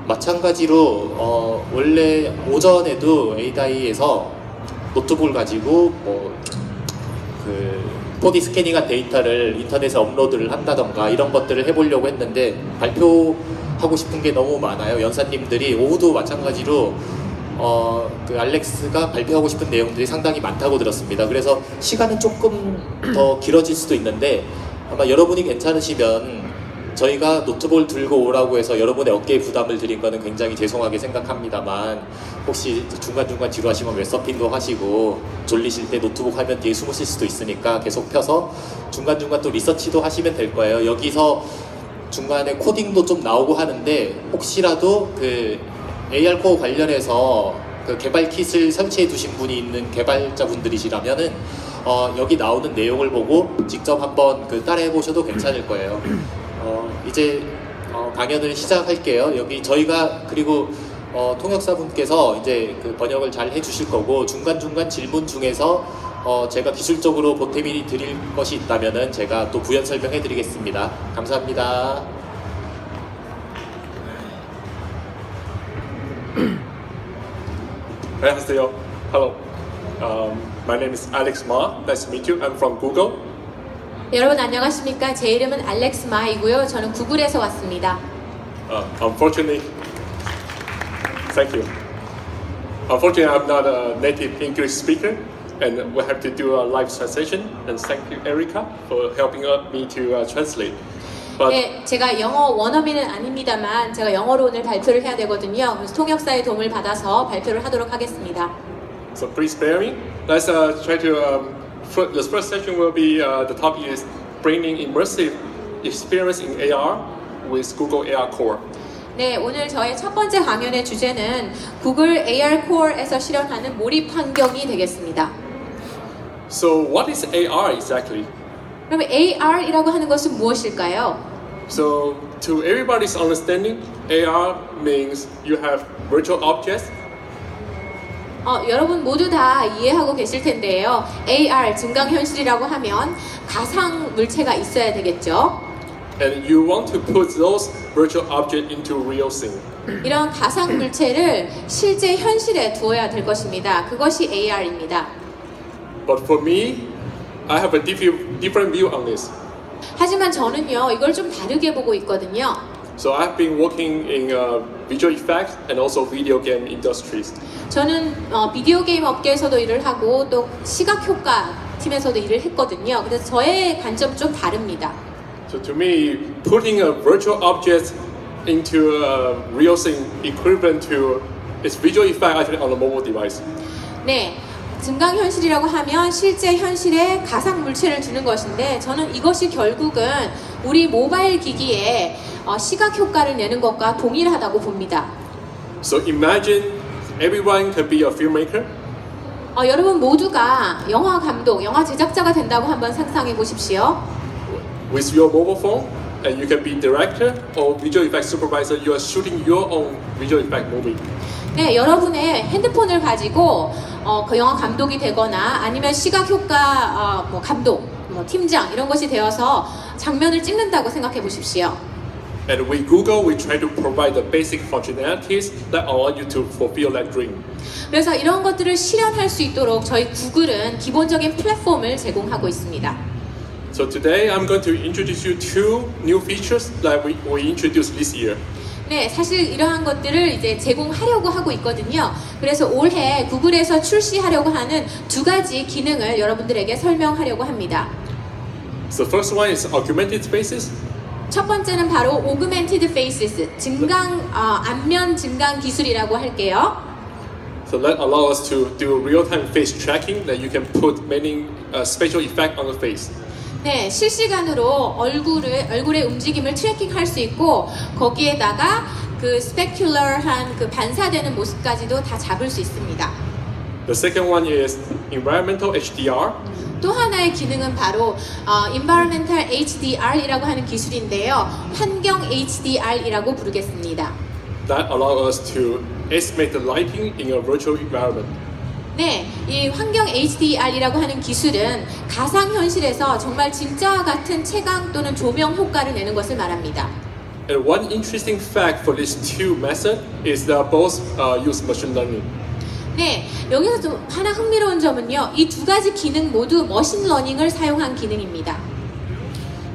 마찬가지로 원래 오전에도 에이다이에서 노트북을 가지고 그 4D 스캐닝한 데이터를 인터넷에 업로드를 한다던가 이런 것들을 해보려고 했는데 발표하고 싶은 게 너무 많아요. 연사님들이 오후도 마찬가지로 그 알렉스가 발표하고 싶은 내용들이 상당히 많다고 들었습니다. 그래서 시간은 조금 더 길어질 수도 있는데 아마 여러분이 괜찮으시면 저희가 노트북을 들고 오라고 해서 여러분의 어깨에 부담을 드린 거는 굉장히 죄송하게 생각합니다만 혹시 중간중간 지루하시면 웹서핑도 하시고 졸리실 때 노트북 화면 뒤에 숨으실 수도 있으니까 계속 펴서 중간중간 또 리서치도 하시면 될 거예요. 여기서 중간에 코딩도 좀 나오고 하는데 혹시라도 그 AR 코어 관련해서 그 개발 킷을 설치해 두신 분이 있는 개발자분들이시라면은 여기 나오는 내용을 보고 직접 한번 그 따라해 보셔도 괜찮을 거예요. 이제 강연을 시작할게요. 여기 저희가 그리고 통역사분께서 이제 그 번역을 잘 해주실 거고 중간중간 질문 중에서 제가 기술적으로 보탬이 드릴 것이 있다면은 제가 또 부연 설명해 드리겠습니다. 감사합니다. 안녕하세요. Hello. My name is Alex Ma. Nice to meet you. I'm from Google. 여러분 안녕하십니까? 제 이름은 알렉스 마이고요. 저는 구글에서 왔습니다. Unfortunately, thank you. Unfortunately, I'm not a native English speaker, and we have to do a live translation. And thank you, Erica, for helping me to translate. But 네, 제가 영어 원어민은 아닙니다만 제가 영어로 오늘 발표를 해야 되거든요. 그래서 통역사의 도움을 받아서 발표를 하도록 하겠습니다. so please bear me. Let's try to. The first session will be the topic is bringing immersive experience in AR with Google AR Core. 네, 오늘 저의 첫 번째 강연의 주제는 구글 AR 코어에서 실현하는 몰입 환경이 되겠습니다. So what is AR exactly? 그러면 AR이라고 하는 것은 무엇일까요? So to everybody's understanding, AR means you have virtual objects. 여러분 모두 다 이해하고 계실 텐데요. AR, 증강현실이라고 하면 가상 물체가 있어야 되겠죠. And you want to put those virtual objects into real scene. 이런 가상 물체를 실제 현실에 두어야 될 것입니다. 그것이 AR입니다. But for me, I have a different view on this. 하지만 저는요, 이걸 좀 다르게 보고 있거든요. So I've been working in visual effects and also video game industries. 저는 비디오 게임 업계에서도 일을 하고 또 시각 효과 팀에서도 일을 했거든요. 그래서 저의 관점은 좀 다릅니다. So to me, putting a virtual object into a real scene equivalent to its visual effect actually on a mobile device. 네, 증강현실이라고 하면 실제 현실에 가상 물체를 두는 것인데 저는 이것이 결국은 우리 모바일 기기에 시각 효과를 내는 것과 동일하다고 봅니다. So imagine everyone can be a filmmaker. 여러분 모두가 영화 감독, 영화 제작자가 된다고 한번 상상해 보십시오. With your mobile phone, and you can be director or visual effects supervisor. You are shooting your own visual effect movie. 네, 여러분의 핸드폰을 가지고 그 영화 감독이 되거나 아니면 시각 효과 감독, 팀장 이런 것이 되어서 장면을 찍는다고 생각해 보십시오. And with Google, we try to provide the basic functionalities that allow you to fulfill that dream. 그래서 이런 것들을 실현할 수 있도록 저희 구글은 기본적인 플랫폼을 제공하고 있습니다. So today, I'm going to introduce you two new features that we introduced this year. 네, 사실 이러한 것들을 이제 제공하려고 하고 있거든요. 그래서 올해 구글에서 출시하려고 하는 두 가지 기능을 여러분들에게 설명하려고 합니다. So first one is augmented faces. 첫 번째는 바로 Augmented Faces, 안면 증강 기술이라고 할게요. So that allows us to do real-time face tracking that you can put many spatial effect on the face. 네, 실시간으로 얼굴의 움직임을 트래킹할 수 있고 거기에다가 그 스페큘러한 그 반사되는 모습까지도 다 잡을 수 있습니다. The second one is environmental HDR. 또 하나의 기능은 바로 Environmental HDR이라고 하는 기술인데요. 환경 HDR이라고 부르겠습니다. That allows us to estimate the lighting in a virtual environment. 네, 이 환경 HDR이라고 하는 기술은 가상현실에서 정말 진짜와 같은 채광 또는 조명 효과를 내는 것을 말합니다. And one interesting fact for these two methods is that both use machine learning. 네, 여기서 좀 하나 흥미로운 점은요. 이 두 가지 기능 모두 머신러닝을 사용한 기능입니다.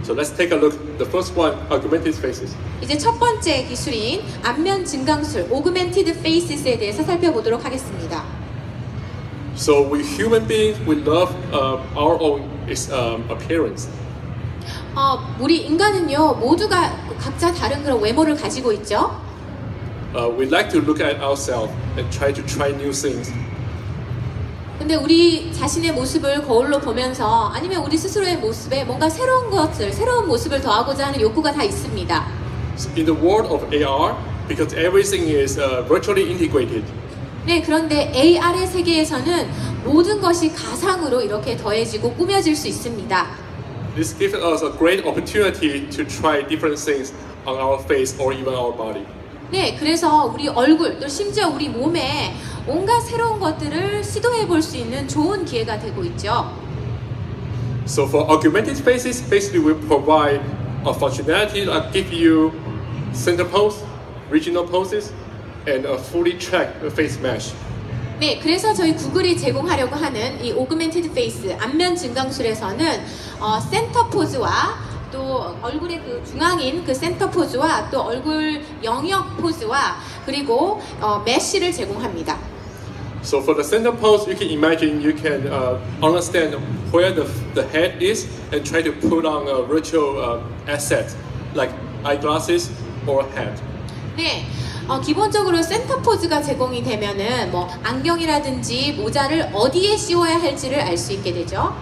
So let's take a look. The first one, augmented faces. 이제 첫 번째 기술인 안면 증강술, Augmented Faces에 대해서 살펴보도록 하겠습니다. So we human beings, we love our own appearance. 우리 인간은요, 모두가 각자 다른 그런 외모를 가지고 있죠. We like to look at ourselves and try new things. 근데 우리 자신의 모습을 거울로 보면서 아니면 우리 스스로의 모습에 뭔가 새로운 모습을 더하고자 하는 욕구가 다 있습니다. So in the world of AR, because everything is virtually integrated, 네, 그런데 AR의 세계에서는 모든 것이 가상으로 이렇게 더해지고 꾸며질 수 있습니다. this gives us a great opportunity to try different things on our face or even our body. 네, 그래서 우리 얼굴 또 심지어 우리 몸에 온갖 새로운 것들을 시도해 볼 수 있는 좋은 기회가 되고 있죠. So for augmented faces, basically we provide a functionality that give you center pose, regional poses, and a fully tracked face mesh. 네, 그래서 저희 구글이 제공하려고 하는 이 Augmented Face 안면 증강술에서는 센터 포즈와 또 얼굴의 그 중앙인 그 센터 포즈와 또 얼굴 영역 포즈와 그리고 메쉬를 제공합니다. So for the center pose, you can imagine you can understand where the head is and try to put on a virtual asset like eyeglasses or hat. 네, 기본적으로 센터 포즈가 제공이 되면은 뭐 안경이라든지 모자를 어디에 씌워야 할지를 알 수 있게 되죠.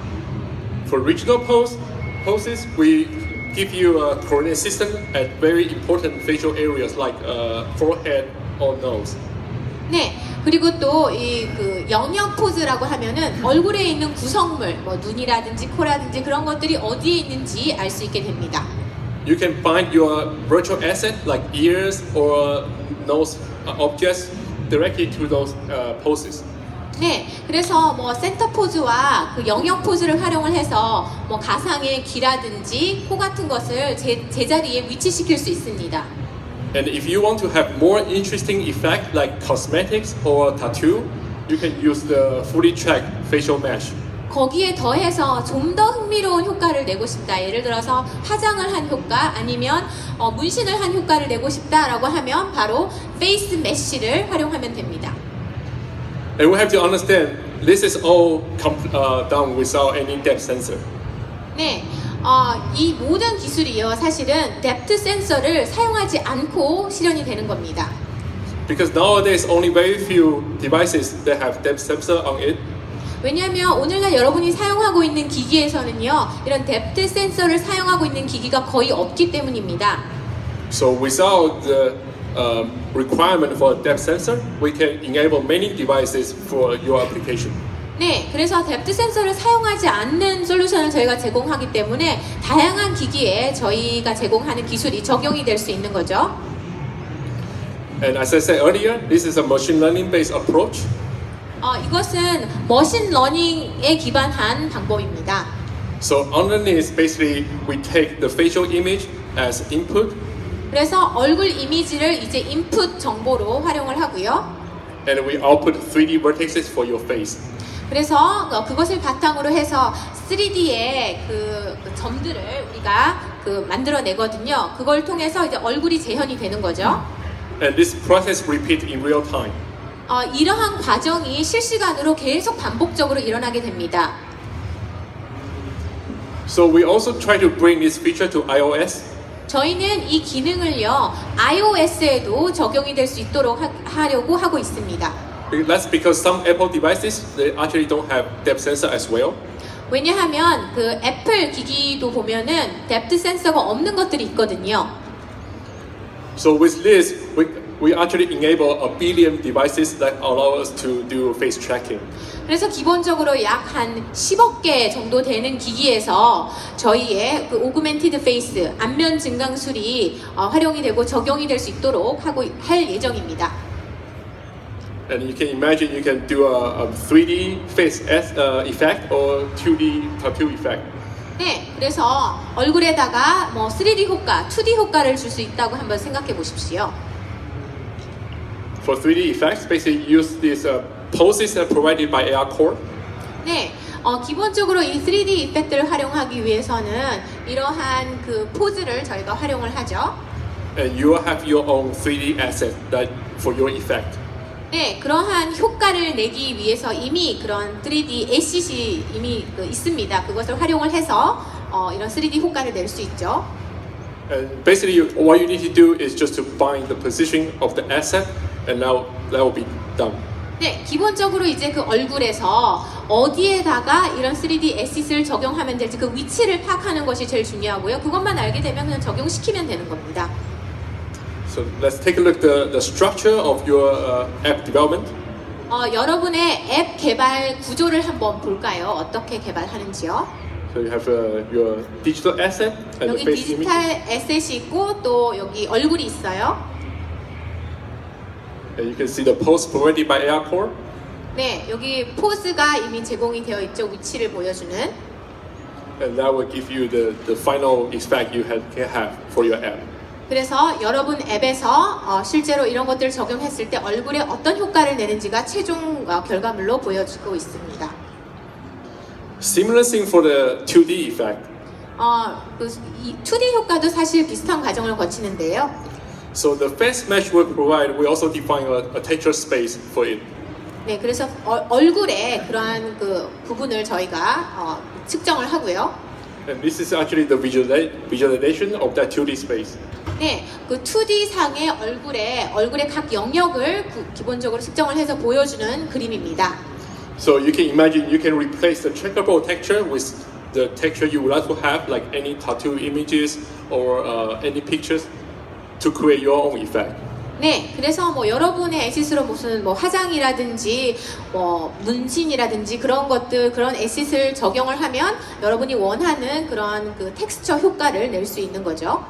For regional poses, we give you a coordinate system at very important facial areas like forehead or nose. 네, 그리고 또 이 그 영역 포즈라고 하면은 얼굴에 있는 구성물, 뭐 눈이라든지 코라든지 그런 것들이 어디에 있는지 알 수 있게 됩니다. You can find your virtual asset like ears or nose objects directly to those poses. 네, 그래서 뭐 센터 포즈와 그 영역 포즈를 활용을 해서 뭐 가상의 귀라든지 코 같은 것을 제자리에 위치시킬 수 있습니다. And if you want to have more interesting effect like cosmetics or tattoo, you can use the fully tracked facial mesh. 거기에 더해서 좀 더 흥미로운 효과를 내고 싶다. 예를 들어서 화장을 한 효과 아니면 문신을 한 효과를 내고 싶다라고 하면 바로 페이스 메쉬를 활용하면 됩니다. And we have to understand this is all done without any depth sensor. 네, 이 모든 기술이요 사실은 뎁트 센서를 사용하지 않고 실현이 되는 겁니다. Because nowadays only very few devices that have depth sensor on it. 왜냐하면 오늘날 여러분이 사용하고 있는 기기에서는요 이런 뎁트 센서를 사용하고 있는 기기가 거의 없기 때문입니다. So without the requirement for a depth sensor, we can enable many devices for your application. 네, 그래서 뎁트 센서를 사용하지 않는 솔루션을 저희가 제공하기 때문에 다양한 기기에 저희가 제공하는 기술이 적용이 될 수 있는 거죠. And as I said earlier, this is a machine learning based approach. 이것은 머신 러닝에 기반한 방법입니다. So underneath, basically, we take the facial image as input, 그래서 얼굴 이미지를 이제 인풋 정보로 활용을 하고요. and we output 3D vertices for your face. 그래서 그것을 바탕으로 해서 3D의 그 점들을 우리가 만들어내거든요. 그걸 통해서 이제 얼굴이 재현이 되는 거죠. And this process repeats in real time. 이러한 과정이 실시간으로 계속 반복적으로 일어나게 됩니다. So we also try to bring this feature to iOS. 저희는 이 기능을요 iOS에도 적용이 될 수 있도록 하려고 하고 있습니다. That's because some Apple devices they actually don't have depth sensor as well. 왜냐하면 그 애플 기기도 보면은 뎁트 센서가 없는 것들이 있거든요. So with this, we actually enable a billion devices that allow us to do face tracking. 그래서 기본적으로 약 한 10억 개 정도 되는 기기에서 저희의 그 오그멘티드 페이스 안면 증강술이 활용이 되고 적용이 될 수 있도록 할 예정입니다. And you can imagine you can do a 3D face effect or 2D tattoo effect. 네, 그래서 얼굴에다가 뭐 3D 효과, 2D 효과를 줄 수 있다고 한번 생각해 보십시오. For 3D effects, basically use these poses that are provided by AR Core. 네, 기본적으로 이 3D 이펙트를 활용하기 위해서는 이러한 그 포즈를 저희가 활용을 하죠. And you have your own 3D asset that for your effect. 네, 그러한 효과를 내기 위해서 이미 그런 3D 에셋이 이미 있습니다. 그것을 활용을 해서 이런 3D 효과를 낼 수 있죠. And basically, what you need to do is just to find the position of the asset, and now that will be done. 네, 기본적으로 이제 그 얼굴에서 어디에다가 이런 3D 에셋을 적용하면 될지 그 위치를 파악하는 것이 제일 중요하고요. 그것만 알게 되면 그냥 적용시키면 되는 겁니다. So let's take a look at the structure of your app development. 여러분의 앱 개발 구조를 한번 볼까요? 어떻게 개발하는지요? So you have your digital asset and the 여기 face image. 디지털 에셋이 있고 또 여기 얼굴이 있어요. And you can see the pose provided by AR Core. 네, 여기 포즈가 이미 제공이 되어 있죠. 위치를 보여주는. And that will give you the final effect you can have for your app. 그래서 여러분 앱에서 실제로 이런 것들을 적용했을 때 얼굴에 어떤 효과를 내는지가 최종 결과물로 보여주고 있습니다. Similar thing for the 2D effect. 이 2D 효과도 사실 비슷한 과정을 거치는데요. So the face mesh will provide, we also define a texture space for it. 네, 그래서 얼굴에 그러한 그 부분을 저희가 측정을 하고요. And this is actually the visualization of that 2D space. 네, 그 2D 상의 얼굴의 각 영역을 기본적으로 측정을 해서 보여주는 그림입니다. So you can imagine you can replace the checkable texture with the texture you would like to have, like any tattoo images or any pictures, to create your own effect. 네, 그래서 뭐 여러분의 에셋으로 무슨 뭐 화장이라든지 뭐 문신이라든지 그런 것들 그런 에셋을 적용을 하면 여러분이 원하는 그런 그 텍스처 효과를 낼 수 있는 거죠.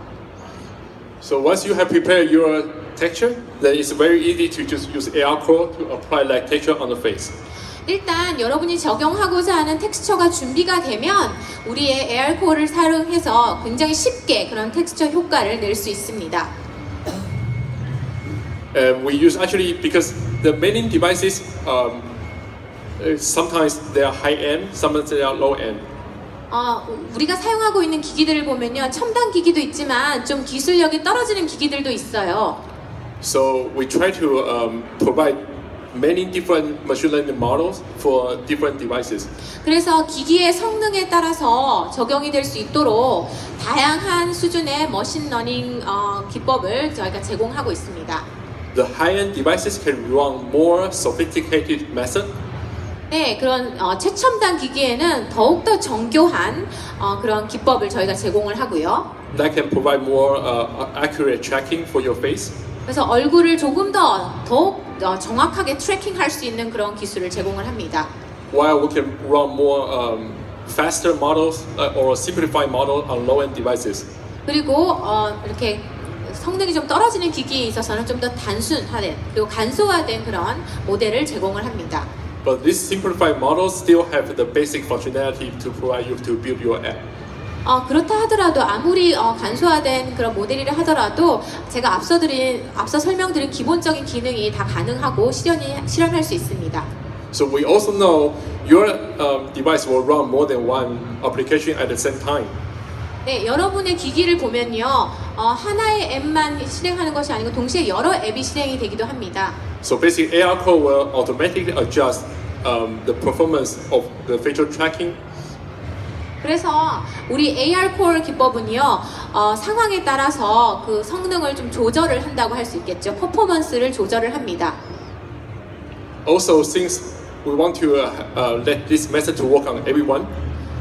So once you have prepared your texture, then it's very easy to just use AR Core to apply that texture on the face. 일단 여러분이 적용하고자 하는 텍스처가 준비가 되면 우리의 AR 코어를 사용해서 굉장히 쉽게 그런 텍스처 효과를 낼 수 있습니다. And we use actually because the many devices sometimes they are high end, sometimes they are low end. 우리가 사용하고 있는 기기들을 보면요, 첨단 기기도 있지만 좀 기술력이 떨어지는 기기들도 있어요. So we try to provide many different machine learning models for different devices. 그래서 기기의 성능에 따라서 적용이 될 수 있도록 다양한 수준의 머신러닝 기법을 저희가 제공하고 있습니다. The high-end devices can run more sophisticated method. 네, 그런 최첨단 기기에는 더욱더 정교한 그런 기법을 저희가 제공을 하고요. That can provide more accurate tracking for your face. 그래서 얼굴을 조금 더욱 정확하게 트래킹할 수 있는 그런 기술을 제공을 합니다. While we can run more faster models or simplified model on low-end devices. 그리고 이렇게 성능이 좀 떨어지는 기기에 있어서는 좀 더 단순화된 그리고 간소화된 그런 모델을 제공을 합니다. But these simplified models still have the basic functionality to provide you to build your app. 그렇다 하더라도 아무리 간소화된 그런 모델이라 하더라도 제가 앞서 설명드린 기본적인 기능이 다 가능하고 실현할 수 있습니다. So we also know your device will run more than one application at the same time. 네, 여러분의 기기를 보면요, 하나의 앱만 실행하는 것이 아니고 동시에 여러 앱이 실행이 되기도 합니다. So basically, AR Core will automatically adjust the performance of the facial tracking. 그래서 우리 AR 콜 기법은요, 상황에 따라서 그 성능을 좀 조절을 한다고 할 수 있겠죠. 퍼포먼스를 조절을 합니다. Also, since we want to let this method to work on everyone,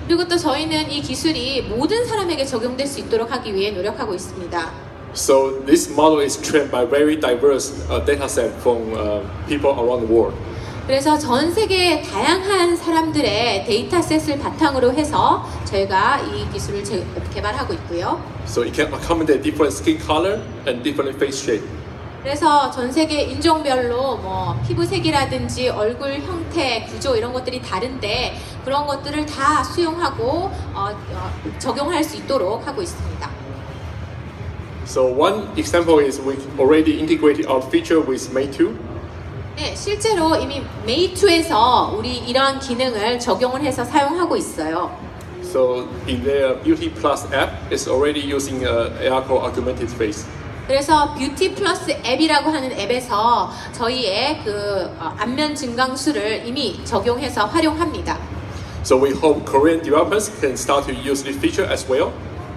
그리고 또 저희는 이 기술이 모든 사람에게 적용될 수 있도록 하기 위해 노력하고 있습니다. so this model is trained by very diverse data set from people around the world. 그래서 전 세계 다양한 사람들의 데이터셋을 바탕으로 해서 저희가 이 기술을 개발하고 있고요. So it can accommodate different skin color and different face shape. 그래서 전 세계 인종별로 뭐 피부색이라든지 얼굴 형태, 구조 이런 것들이 다른데 그런 것들을 다 수용하고 적용할 수 있도록 하고 있습니다. So one example is we already integrated our feature with Meitu. 네, 실제로 이미 메이투에서 우리 이런 기능을 적용을 해서 사용하고 있어요. So in their Beauty Plus app, it's already using AR called Augmented Face. 그래서 뷰티 플러스 앱이라고 하는 앱에서 저희의 그 안면 증강수를 이미 적용해서 활용합니다. So we hope Korean developers can start to use this feature as well.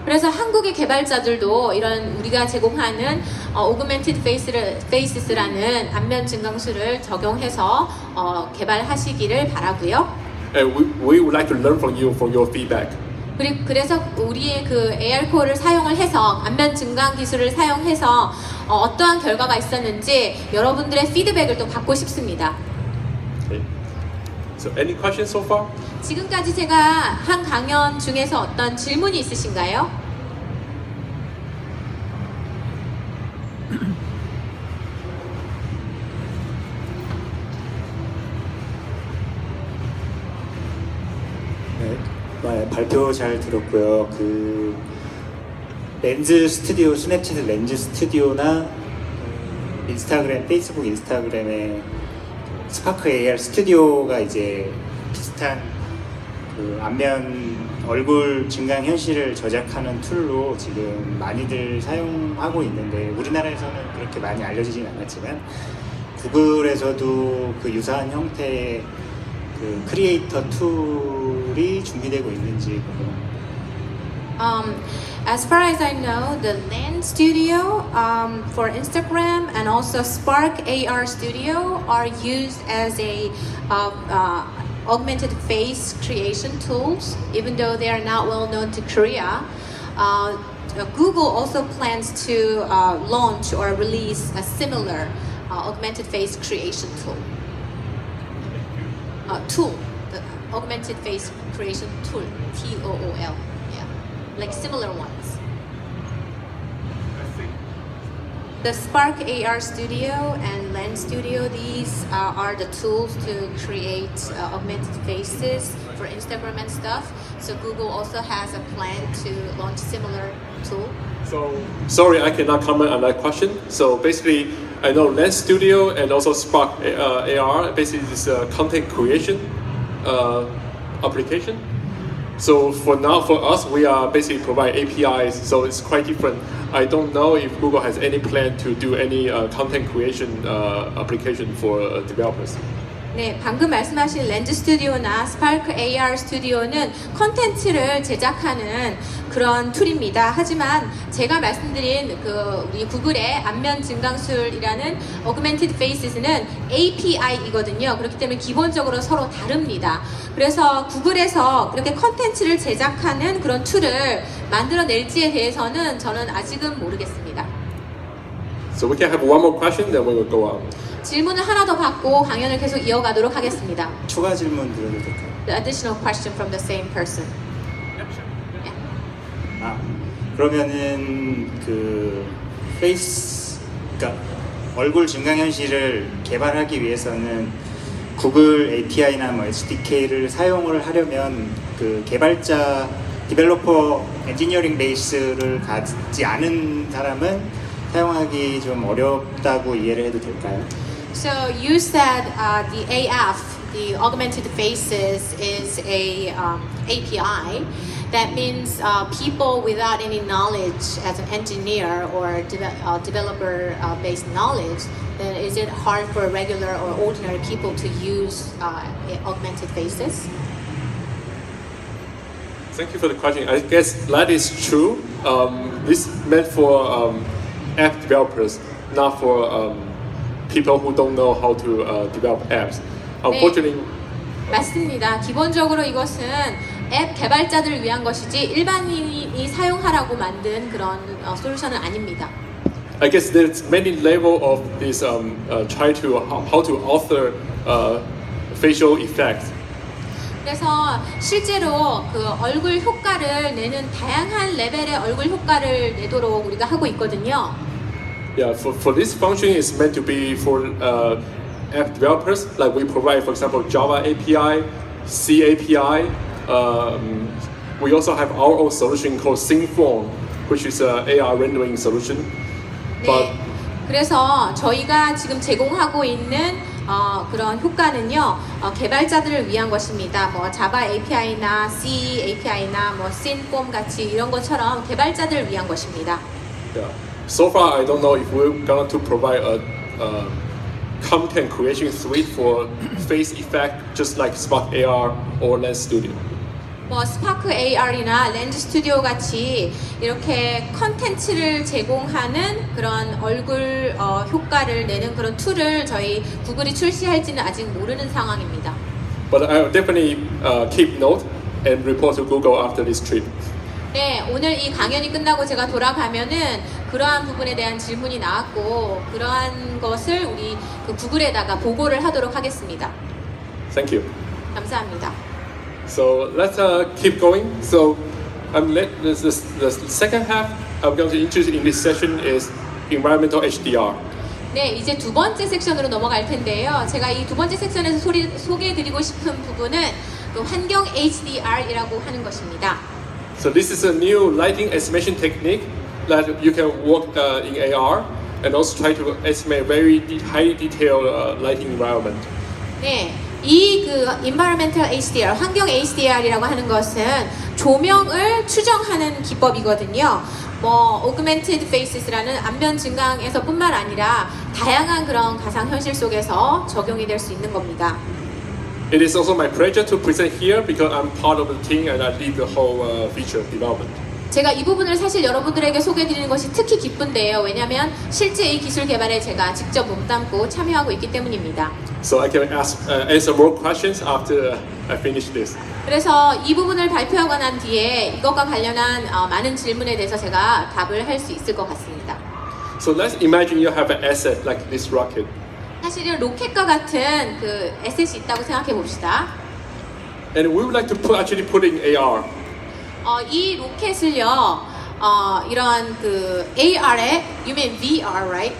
그래서 한국의 개발자들도 이런 우리가 제공하는 Augmented Faces라는 안면 증강수를 적용해서 개발하시기를 바라고요. And we would like to learn from you for your feedback. 그래서 우리의 그 AR코어를 사용을 해서 안면 증강 기술을 사용해서 어떠한 결과가 있었는지 여러분들의 피드백을 또 받고 싶습니다. Okay. So any questions so far? 지금까지 제가 한 강연 중에서 어떤 질문이 있으신가요? 네, 발표 잘 들었고요. 그 렌즈 스튜디오, 스냅챗 렌즈 스튜디오나 인스타그램, 페이스북 인스타그램의 스파크 AR 스튜디오가 이제 비슷한 그 안면 얼굴 증강 현실을 저작하는 툴로 지금 많이들 사용하고 있는데 우리나라에서는 그렇게 많이 알려지진 않았지만 구글에서도 그 유사한 형태의 그 크리에이터 툴이 준비되고 있는지 궁금합니다. As far as I know, the Lens Studio for Instagram and also Spark AR Studio are used as a augmented face creation tools, even though they are not well known to Korea. Google also plans to launch or release a similar augmented face creation tool. The augmented face creation tool, TOOL, yeah, like similar ones. The Spark AR Studio and Lens Studio, these are the tools to create augmented faces for Instagram and stuff. So Google also has a plan to launch similar tool. So sorry, I cannot comment on that question. So basically, I know Lens Studio and also Spark AR basically is a content creation application. So for now, for us, we are basically provide APIs. So it's quite different. I don't know if Google has any plan to do any content creation application for developers. 네, 방금 말씀하신 렌즈 스튜디오나 스파크 AR 스튜디오는 컨텐츠를 제작하는 그런 툴입니다. 하지만 제가 말씀드린 그 우리 구글의 안면 증강술이라는 Augmented Faces는 API이거든요. 그렇기 때문에 기본적으로 서로 다릅니다. 그래서 구글에서 그렇게 컨텐츠를 제작하는 그런 툴을 만들어낼지에 대해서는 저는 아직은 모르겠습니다. So we can have one more question, then we will go on. 질문을 하나 더 받고 강연을 계속 이어가도록 하겠습니다. 추가 질문 드려도 될까요? The additional question from the same person. 아, 그러면은 그 페이스, 그러니까 얼굴 증강 현실을 개발하기 위해서는 구글 API나 뭐 SDK를 사용을 하려면 그 개발자, 디벨로퍼 엔지니어링 베이스를 갖지 않은 사람은 사용하기 좀 어렵다고 이해를 해도 될까요? So you said the AF, the Augmented Faces, is a API. That means people without any knowledge as an engineer or developer-based knowledge, then is it hard for regular or ordinary people to use Augmented Faces? Thank you for the question. I guess that is true. This meant for app developers, not for people who don't know how to develop apps. Unfortunately, 맞습니다. 기본적으로 이것은 앱 개발자들을 위한 것이지 일반인이 사용하라고 만든 그런 솔루션은 아닙니다. I guess there's many level of this try to how to author facial effects. 그래서 실제로 그 얼굴 효과를 내는 다양한 레벨의 얼굴 효과를 내도록 우리가 하고 있거든요. Yeah, for this function is meant to be for app developers. Like we provide, for example, Java API, C API. We also have our own solution called SingPhone, which is an AR rendering solution. 네. 그래서 저희가 지금 제공하고 있는 그런 효과는요, 개발자들을 위한 것입니다. 뭐 자바 API나 C API나 뭐 SingPhone 같이 이런 것처럼 개발자들을 위한 것입니다. Yeah. So far, I don't know if we're going to provide a content creation suite for face effect, just like Spark AR or Lens Studio. 뭐 스파크 AR이나 렌즈 스튜디오 같이 이렇게 컨텐츠를 제공하는 그런 얼굴 효과를 내는 그런 툴을 저희 구글이 출시할지는 아직 모르는 상황입니다. But I'll definitely keep note and report to Google after this trip. 네, 오늘 이 강연이 끝나고 제가 돌아가면은 그러한 부분에 대한 질문이 나왔고 그러한 것을 우리 그 구글에다가 보고를 하도록 하겠습니다. Thank you. 감사합니다. So let's keep going. So the second half I'm going to introduce in this session is environmental HDR. 네, 이제 두 번째 섹션으로 넘어갈 텐데요. 제가 이 두 번째 섹션에서 소개해드리고 싶은 부분은 그 환경 HDR이라고 하는 것입니다. So this is a new lighting estimation technique that you can work in AR and also try to estimate very highly detailed lighting environment. 네, 이 그 environmental HDR, 환경 HDR이라고 하는 것은 조명을 추정하는 기법이거든요. 뭐 augmented faces라는 안면 증강에서뿐만 아니라 다양한 그런 가상 현실 속에서 적용이 될 수 있는 겁니다. It is also my pleasure to present here because I'm part of the team and I lead the whole feature development. 제가 이 부분을 사실 여러분들에게 소개해드리는 것이 특히 기쁜데요. 왜냐하면 실제 이 기술 개발에 제가 직접 몸담고 참여하고 있기 때문입니다. So I can answer more questions after I finish this. 그래서 이 부분을 발표하고 난 뒤에 이것과 관련한 많은 질문에 대해서 제가 답을 할 수 있을 것 같습니다. So let's imagine you have an asset like this rocket. 사실은 로켓과 같은 그 에셋이 있다고 생각해 봅시다. And we would like to put it in AR. 이 로켓을요, 이런 그 AR에, you mean VR, right?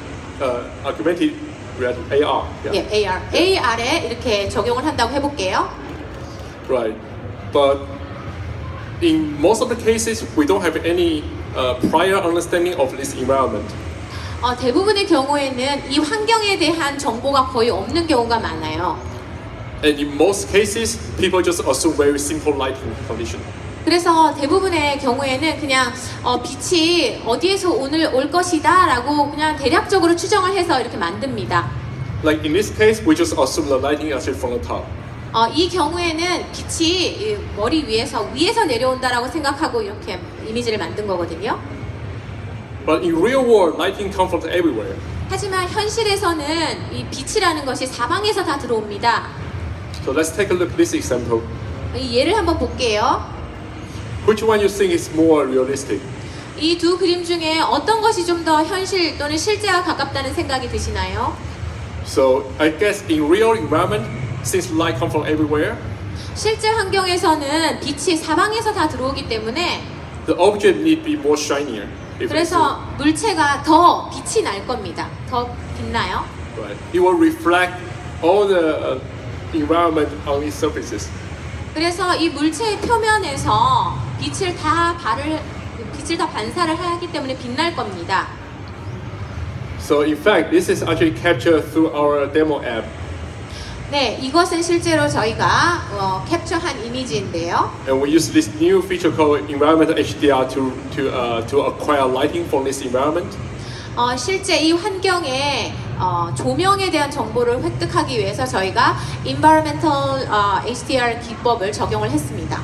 Augmented reality, AR. 예, AR. AR에 이렇게 적용을 한다고 해볼게요. Right. But in most of the cases, we don't have any prior understanding of this environment. 대부분의 경우에는 이 환경에 대한 정보가 거의 없는 경우가 많아요. And in most cases, people just assume very simple lighting condition. 그래서 대부분의 경우에는 그냥 빛이 어디에서 오늘 올 것이다 라고 그냥 대략적으로 추정을 해서 이렇게 만듭니다. Like in this case, we just assume the lighting is from the top. 이 경우에는 빛이 머리 위에서 내려온다라고 생각하고 이렇게 이미지를 만든 거거든요. But in real world, lighting comes from everywhere. 하지만 현실에서는 이 빛이라는 것이 사방에서 다 들어옵니다. So let's take a look at this example. 이 예를 한번 볼게요. Which one you think is more realistic? 이 두 그림 중에 어떤 것이 좀 더 현실 또는 실제와 가깝다는 생각이 드시나요? So I guess in real environment, since light comes from everywhere, 실제 환경에서는 빛이 사방에서 다 들어오기 때문에 the object need be more shinier. If it's 그래서 물체가 더 빛이 날 겁니다. 더 빛나요? right, it will reflect all the environment on its surfaces. 그래서 이 물체의 표면에서 빛을 다 반사를 하기 때문에 빛날 겁니다. So in fact, this is actually captured through our demo app. 네, 이것은 실제로 저희가 캡처한 이미지인데요. And we use this new feature called Environmental HDR to acquire lighting from this environment. 실제 이 환경에 조명에 대한 정보를 획득하기 위해서 저희가 Environmental HDR 기법을 적용을 했습니다.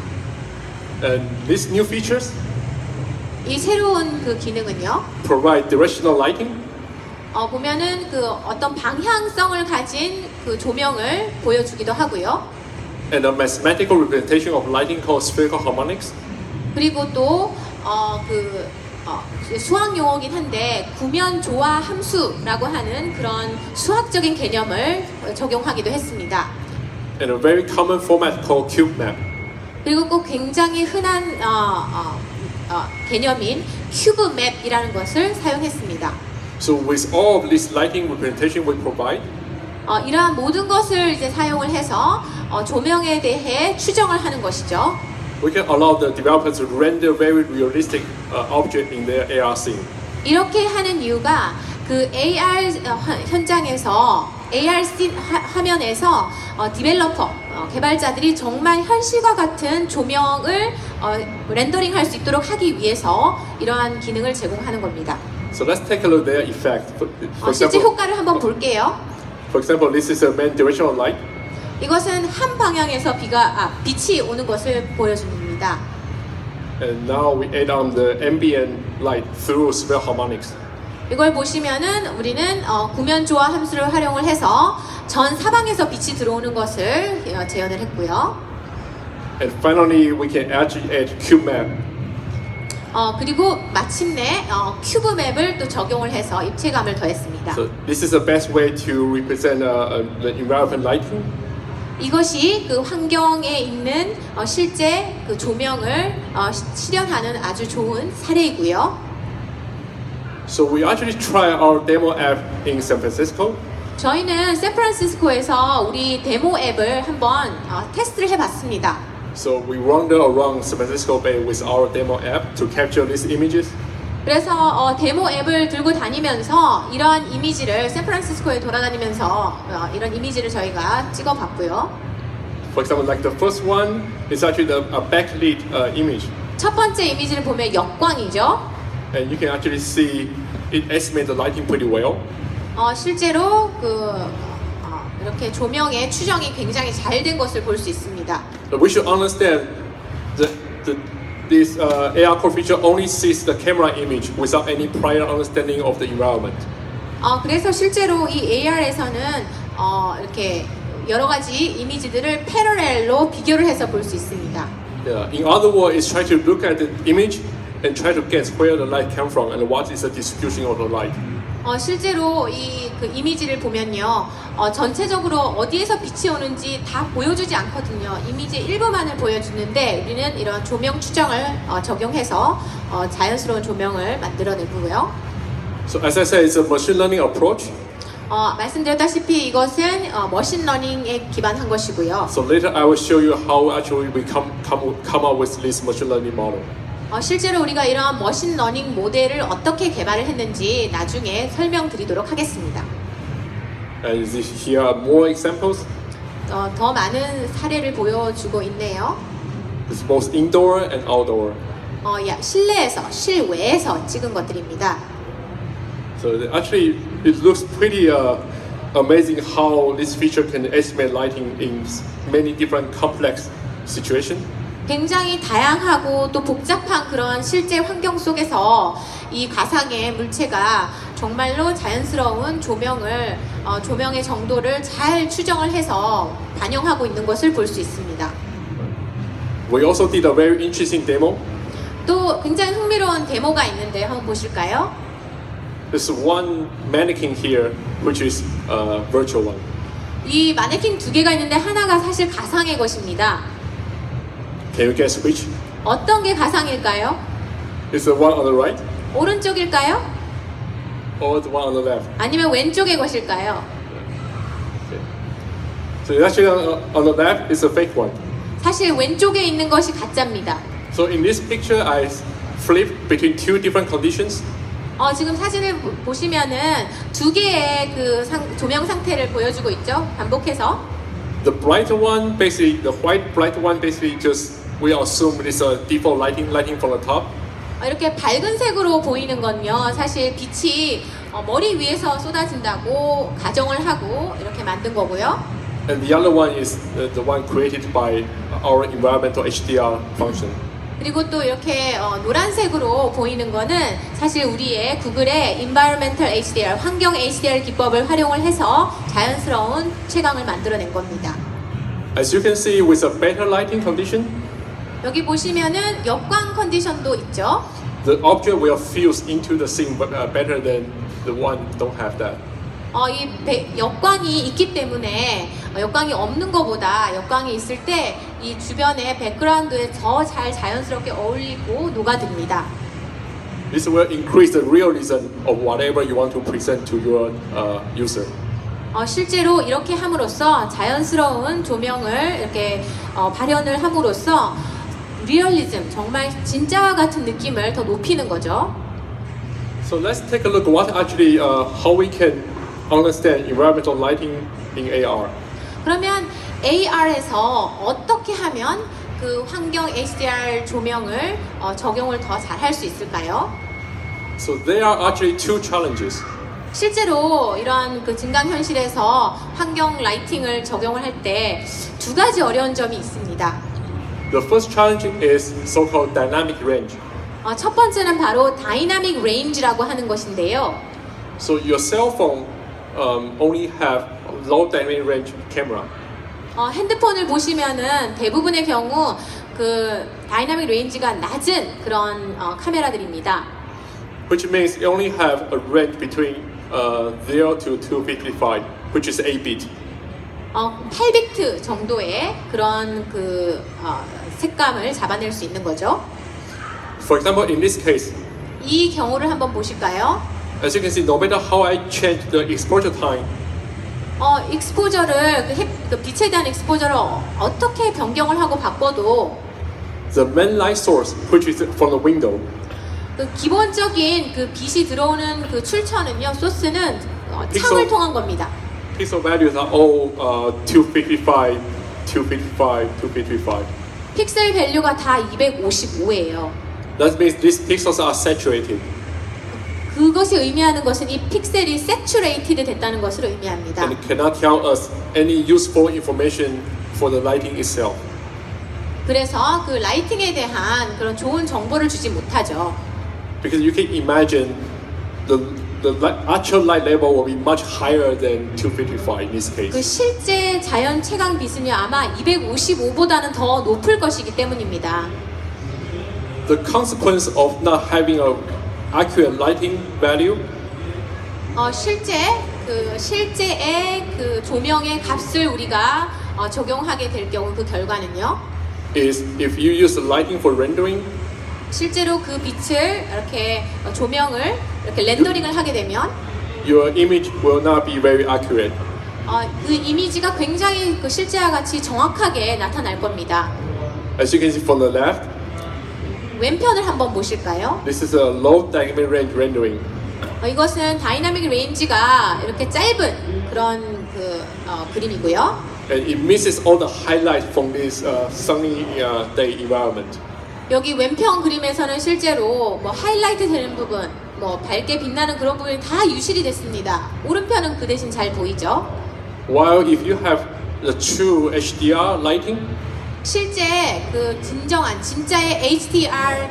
And these new features 이 새로운 그 기능은요. provide directional lighting, 보면은 그 어떤 방향성을 가진 그 조명을 보여주기도 하고요. and a mathematical representation of lighting called spherical harmonics. 그리고 또 수학 용어긴 한데 구면 조화 함수라고 하는 그런 수학적인 개념을 적용하기도 했습니다. And a very common format called cube map. 그리고 꼭 굉장히 흔한 개념인 큐브 맵이라는 것을 사용했습니다. So with all of this lighting representation we provide, 이러한 모든 것을 이제 사용을 해서 조명에 대해 추정을 하는 것이죠. we can allow the developers to render very realistic object in their AR scene. 이렇게 하는 이유가 그 AR 현장에서 AR 화면에서 디벨로퍼 개발자들이 정말 현실과 같은 조명을 렌더링할 수 있도록 하기 위해서 이러한 기능을 제공하는 겁니다. So let's take a look at their effect. For 실제 example, 효과를 한번 볼게요. this is a main directional light. 이것은 한 방향에서 빛이 오는 것을 보여줍니다. And now we add on the ambient light through sphere harmonics. 이걸 보시면은 우리는 구면 조화 함수를 활용을 해서 전 사방에서 빛이 들어오는 것을 재현을 했고요. And finally, we can actually add cube map. 그리고 마침내 큐브 맵을 또 적용을 해서 입체감을 더했습니다. So this is the best way to represent the environment lighting. 이것이 그 환경에 있는 실제 그 조명을 실현하는 아주 좋은 사례이고요. So we actually try our demo app in San Francisco. 저희는 샌프란시스코에서 우리 데모 앱을 한번 테스트를 해봤습니다. So we wander around San Francisco Bay with our demo app to capture these images. 그래서 데모 앱을 들고 다니면서 이러한 이미지를 샌프란시스코에 돌아다니면서 이런 이미지를 저희가 찍어봤고요. For example, like the first one is actually a backlit image. 첫 번째 이미지를 보면 역광이죠. And you can actually see it estimates the lighting pretty well. 실제로 이렇게 조명의 추정이 굉장히 잘 된 것을 볼 수 있습니다. But we should understand this AR core feature only sees the camera image without any prior understanding of the environment. 그래서 실제로 이 AR에서는 이렇게 여러 가지 이미지들을 패러렐로 비교를 해서 볼 수 있습니다. Yeah. In other words, it's trying to look at the image and try to guess where the light came from and what is the distribution of the light. 실제로 그 이미지를 보면요, 전체적으로 어디에서 빛이 오는지 다 보여주지 않거든요. 이미지 일부만을 보여주는데 우리는 이런 조명 추정을 적용해서 자연스러운 조명을 만들어내고요. So as I said, it's a machine learning approach. 말씀드렸다시피 이것은 머신러닝에 기반한 것이고요. So later I will show you how actually we come up with this machine learning model. 실제로 우리가 이러한 머신러닝 모델을 어떻게 개발을 했는지 나중에 설명드리도록 하겠습니다. And here are more examples. 더 많은 사례를 보여주고 있네요. It's both indoor and outdoor. 실내에서, 실외에서 찍은 것들입니다. So actually, it looks pretty amazing how this feature can estimate lighting in many different complex situations. 굉장히 다양하고 또 복잡한 그런 실제 환경 속에서 이 가상의 물체가 정말로 자연스러운 조명의 정도를 잘 추정을 해서 반영하고 있는 것을 볼 수 있습니다. We also did a very interesting demo. 또 굉장히 흥미로운 데모가 있는데 한번 보실까요? There's one mannequin here, which is a virtual one. 이 마네킹 두 개가 있는데 하나가 사실 가상의 것입니다. Can you guess which? 어떤 게 가상일까요? Is the one on the right 오른쪽일까요? or the one on the left? 아니면 왼쪽의 것일까요? Okay. So actually on the left is a fake one. 사실 왼쪽에 있는 것이 가짜입니다. So in this picture, I flip between two different conditions. 지금 사진을 보시면은 두 개의 그 조명 상태를 보여주고 있죠. 반복해서. The brighter one, basically the white bright one, basically just we assume it's a default lighting from the top. 이렇게 밝은 색으로 보이는 건요, 사실 빛이 머리 위에서 쏟아진다고 가정을 하고 이렇게 만든 거고요. And the other one is the one created by our environmental HDR function. 그리고 또 이렇게 노란색으로 보이는 거는 사실 우리의 구글의 Environmental HDR, 환경 HDR 기법을 활용을 해서 자연스러운 채광을 만들어낸 겁니다. As you can see, with a better lighting condition, 여기 보시면은 역광 컨디션도 있죠. the object will fuse into the scene better than the one don't have that. 이 역광이 있기 때문에 역광이 없는 것보다 역광이 있을 때 이 주변의 백그라운드에 더 잘 자연스럽게 어울리고 녹아듭니다. This will increase the realism of whatever you want to present to your user. 실제로 이렇게 함으로써 자연스러운 조명을 이렇게 발현을 함으로써 리얼리즘, 정말 진짜와 같은 느낌을 더 높이는 거죠. So let's take a look what actually how we can understand environmental lighting in AR. 그러면 AR에서 어떻게 하면 그 환경 HDR 조명을 적용을 더 잘 할 수 있을까요? So there are actually two challenges. 실제로 이런 그 증강현실에서 환경 라이팅을 적용을 할 때 두 가지 어려운 점이 있습니다. The first challenge is so-called dynamic range. 첫 번째는 바로 다이나믹 레인지라고 하는 것인데요. So your cell phone only have low dynamic range camera. 핸드폰을 보시면은 대부분의 경우 그 다이나믹 레인지가 낮은 그런 카메라들입니다. Which means it only have a range between 0 to 255, which is 8-bit. 8비트 정도의 그런 그 색감을 잡아낼 수 있는 거죠. For example, in this case, 이 경우를 한번 보실까요? as you can see, no matter how I change the exposure time, 익스포저를 그 빛에 대한 익스포저를 어떻게 변경을 하고 바꿔도 the main light source, which is from the window, 그 기본적인 그 빛이 들어오는 그 출처는요, 소스는 창을 픽셀. 통한 겁니다. pixel values are all 255, 255, 255. 픽셀 밸류가 다 255예요. That means these pixels are saturated. 그것이 의미하는 것은 이 픽셀이 세츄레이티드 됐다는 것을 의미합니다. And it cannot tell us any useful information for the lighting itself. 그래서 그 라이팅에 대한 그런 좋은 정보를 주지 못하죠. Because you can imagine the actual light level will be much higher than 255 in this 그 case. 실제 자연 채광 빛은요, 아마 255보다는 더 높을 것이기 때문입니다. The consequence of not having a accurate lighting value 실제의 그 조명의 값을 우리가 적용하게 될 경우 그 결과는요. is if you use the lighting for rendering, 실제로 그 빛을 이렇게 조명을 이렇게 렌더링을 하게 되면 your image will not be very accurate. 그 이미지가 굉장히 그 실제와 같이 정확하게 나타날 겁니다. As you can see from the left, 왼편을 한번 보실까요? this is a low dynamic range rendering. 이것은 다이나믹 레인지가 이렇게 짧은 그런 그림이고요. And it misses all the highlights from this sunny day environment. 여기 왼편 그림에서는 실제로 뭐 하이라이트 되는 부분, 뭐 밝게 빛나는 그런 부분이 다 유실이 됐습니다. 오른편은 그 대신 잘 보이죠? While if you have the true HDR lighting, 실제 그 진짜의 HDR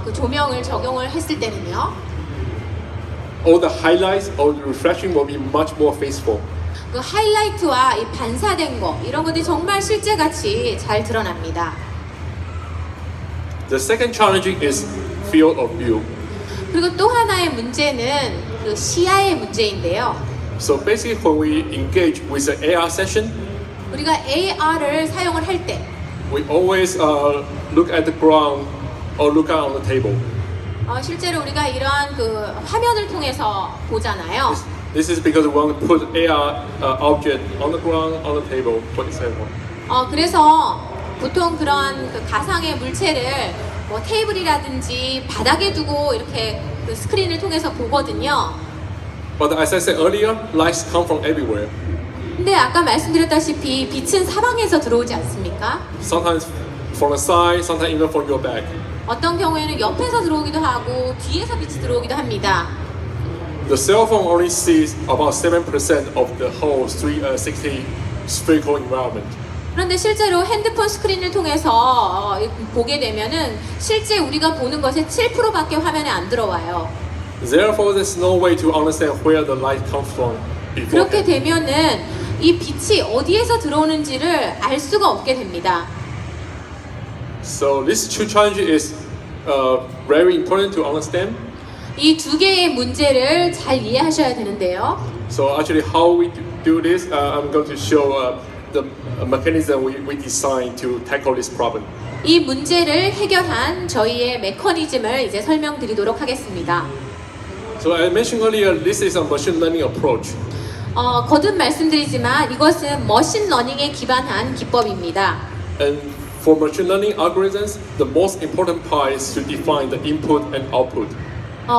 그 조명을 적용을 했을 때는요, all the highlights, all the reflection will be much more faithful. 그 하이라이트와 이 반사된 거 이런 것들이 정말 실제같이 잘 드러납니다. The second challenge is field of view. 그리고 또 하나의 문제는 그 시야의 문제인데요. So basically, when we engage with the AR session, 우리가 AR을 사용을 할 때 we always look at the ground or look out on the table. 실제로 우리가 이러한 그 화면을 통해서 보잖아요. This is because we want to put AR object on the ground, on the table, for example. 그래서 보통 그런 그 가상의 물체를 뭐 테이블이라든지 바닥에 두고 이렇게 그 스크린을 통해서 보거든요. But as I said earlier, lights come from everywhere. 근데 아까 말씀드렸다시피 빛은 사방에서 들어오지 않습니까? Sometimes from the side, sometimes even from your back. 어떤 경우에는 옆에서 들어오기도 하고 뒤에서 빛이 들어오기도 합니다. The cell phone only sees about 7% of the whole 360 spherical environment. 그런데 실제로 핸드폰 스크린을 통해서 보게 되면은 실제 우리가 보는 것의 7%밖에 화면에 안 들어와요. Therefore, there's no way to understand where the light comes from 그렇게 beforehand. 되면은 이 빛이 어디에서 들어오는지를 알 수가 없게 됩니다. So this two challenge is very important to understand. 이 두 개의 문제를 잘 이해하셔야 되는데요. So actually, how we do this, I'm going to show the mechanism we designed to tackle this problem. 이 문제를 해결한 저희의 메커니즘을 이제 설명드리도록 하겠습니다. So I mentioned earlier, this is a machine learning approach. 거듭 말씀드리지만 이것은 머신 러닝에 기반한 기법입니다. And for machine learning algorithms, the most important part is to define the input and output.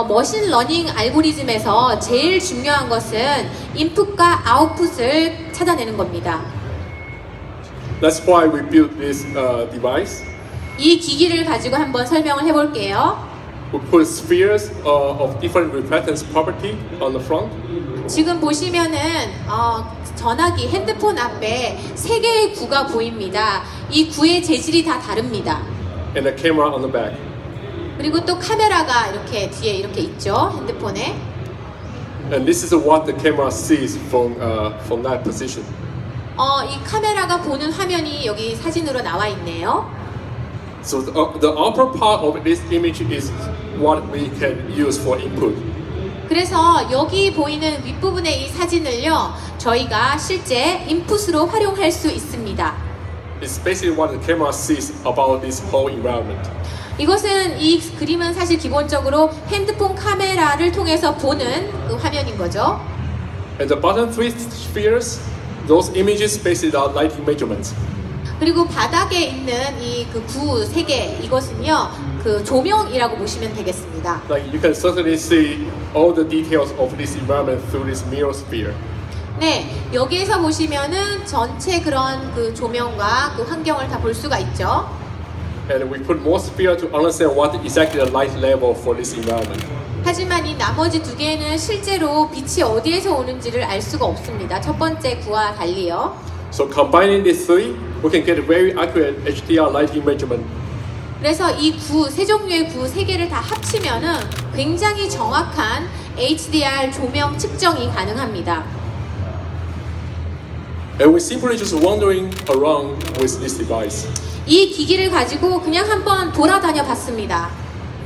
머신 러닝 알고리즘에서 제일 중요한 것은 인풋과 아웃풋을 찾아내는 겁니다. That's why we built this device. 이 기기를 가지고 한번 설명을 해볼게요. We put spheres of different reflectance property on the front. 지금 보시면은 전화기 핸드폰 앞에 세 개의 구가 보입니다. 이 구의 재질이 다 다릅니다. And a camera on the back. 그리고 또 카메라가 이렇게 뒤에 이렇게 있죠, 핸드폰에. And this is what the camera sees from that position. 이 카메라가 보는 화면이 여기 사진으로 나와 있네요. So the upper part of this image is what we can use for input. 그래서 여기 보이는 윗부분의 이 사진을요, 저희가 실제 인풋으로 활용할 수 있습니다. It's basically what the camera sees about this whole environment. 이것은 이 그림은 사실 기본적으로 핸드폰 카메라를 통해서 보는 그 화면인 거죠. And the bottom three spheres, those images basically are lighting measurements. 그리고 바닥에 있는 이 그 구 세 개 이것은요 그 조명이라고 보시면 되겠습니다. Like you can certainly see all the details of this environment through this mirror sphere. 네, 여기에서 보시면은 전체 그런 그 조명과 그 환경을 다 볼 수가 있죠. And we put more sphere to understand what exactly the light level for this environment. 하지만 이 나머지 두 개는 실제로 빛이 어디에서 오는지를 알 수가 없습니다. 첫 번째 구와 달리요. So combining these three, we can get a very accurate HDR lighting measurement. 그래서 이 구, 세 종류의 구 세 개를 다 합치면은 굉장히 정확한 HDR 조명 측정이 가능합니다. And we're simply just wandering around with this device. 이 기기를 가지고 그냥 한번 돌아다녀 봤습니다.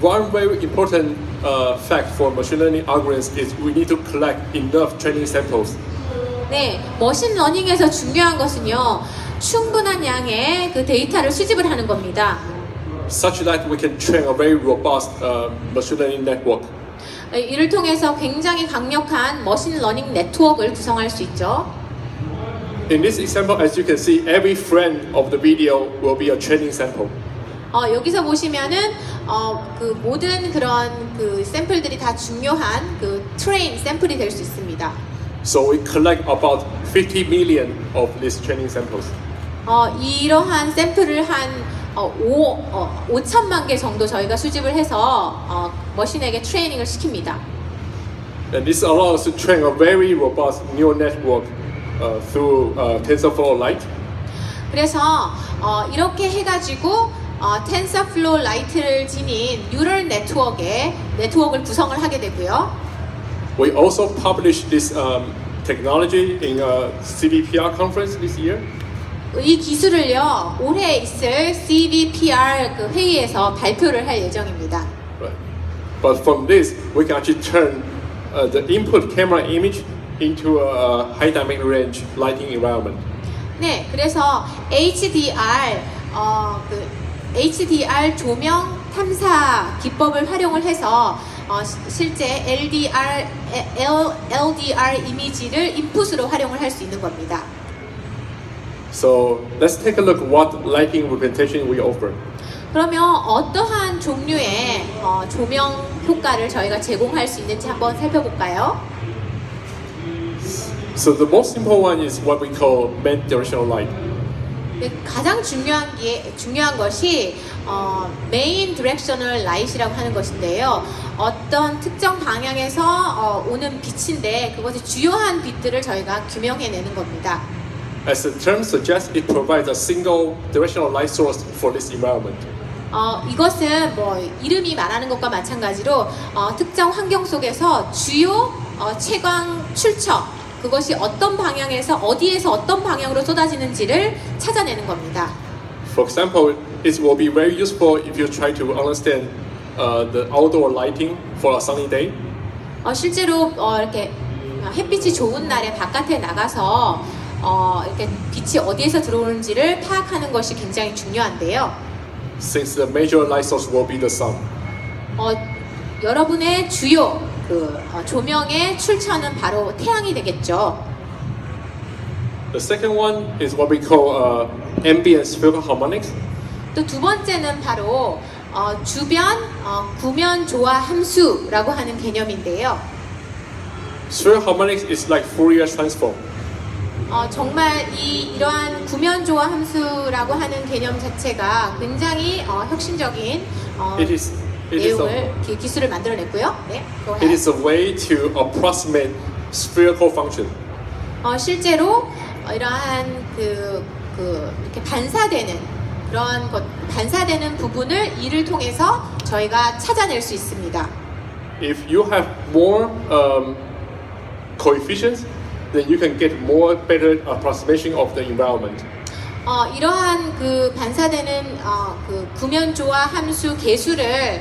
One very important fact for machine learning algorithms is we need to collect enough training samples. 네, 머신 러닝에서 중요한 것은요, 충분한 양의 그 데이터를 수집을 하는 겁니다. Such that we can train a very robust machine learning network. 이를 통해서 굉장히 강력한 머신 러닝 네트워크를 구성할 수 있죠. In this example, as you can see, every frame of the video will be a training sample. 여기서 보시면은 그 모든 그런 그 샘플들이 다 중요한 그 트레인 샘플이 될 수 있습니다. So we collect about 50 million of these training samples. 이러한 샘플을 한 5천만 개 정도 저희가 수집을 해서 머신에게 트레이닝을 시킵니다. And this allows us to train a very robust neural network through TensorFlow Lite. 그래서 이렇게 해가지고 텐서플로우 라이트를 지닌 뉴럴 네트워크를 구성을 하게 되고요. We also published this technology in a CVPR conference this year. 이 기술을요 올해 있을 CVPR 그 회의에서 발표를 할 예정입니다. Right. But from this, we can actually turn the input camera image into a high dynamic range lighting environment. 네, 그래서 HDR 조명 탐사 기법을 활용을 해서 실제 LDR 이미지를 인풋으로 활용을 할 수 있는 겁니다. So let's take a look what lighting representation we offer. 그러면 어떠한 종류의 조명 효과를 저희가 제공할 수 있는지 한번 살펴볼까요? So the most simple one is what we call main directional light. 네, 가장 중요한 것이 메인 디렉셔널 라이트라고 하는 것인데요. 어떤 특정 방향에서 오는 빛인데 그것의 주요한 빛들을 저희가 규명해내는 겁니다. As the term suggests, it provides a single directional light source for this environment. 이것은 뭐 이름이 말하는 것과 마찬가지로 특정 환경 속에서 주요 채광 출처 그것이 어떤 방향에서 어디에서 어떤 방향으로 쏟아지는지를 찾아내는 겁니다. For example, it will be very useful if you try to understand the outdoor lighting for a sunny day. 실제로 이렇게 햇빛이 좋은 날에 바깥에 나가서 이렇게 빛이 어디에서 들어오는지를 파악하는 것이 굉장히 중요한데요. since the major light source will be the sun. 여러분의 주요 조명의 출처는 바로 태양이 되겠죠. The second one is what we call ambient spherical harmonics. 또 두 번째는 바로 주변 구면 조화 함수라고 하는 개념인데요. Spherical harmonics is like Fourier transform. 정말 이러한 구면 조화 함수라고 하는 개념 자체가 굉장히 혁신적인 내용을 기술을 만들어냈고요. 네, go It ahead. is a way to approximate spherical function. 실제로 이러한 이렇게 반사되는 그런 반사되는 부분을 이를 통해서 저희가 찾아낼 수 있습니다. If you have more coefficients, then you can get more better approximation of the environment. 이러한 반사되는 구면 조화 함수 개수를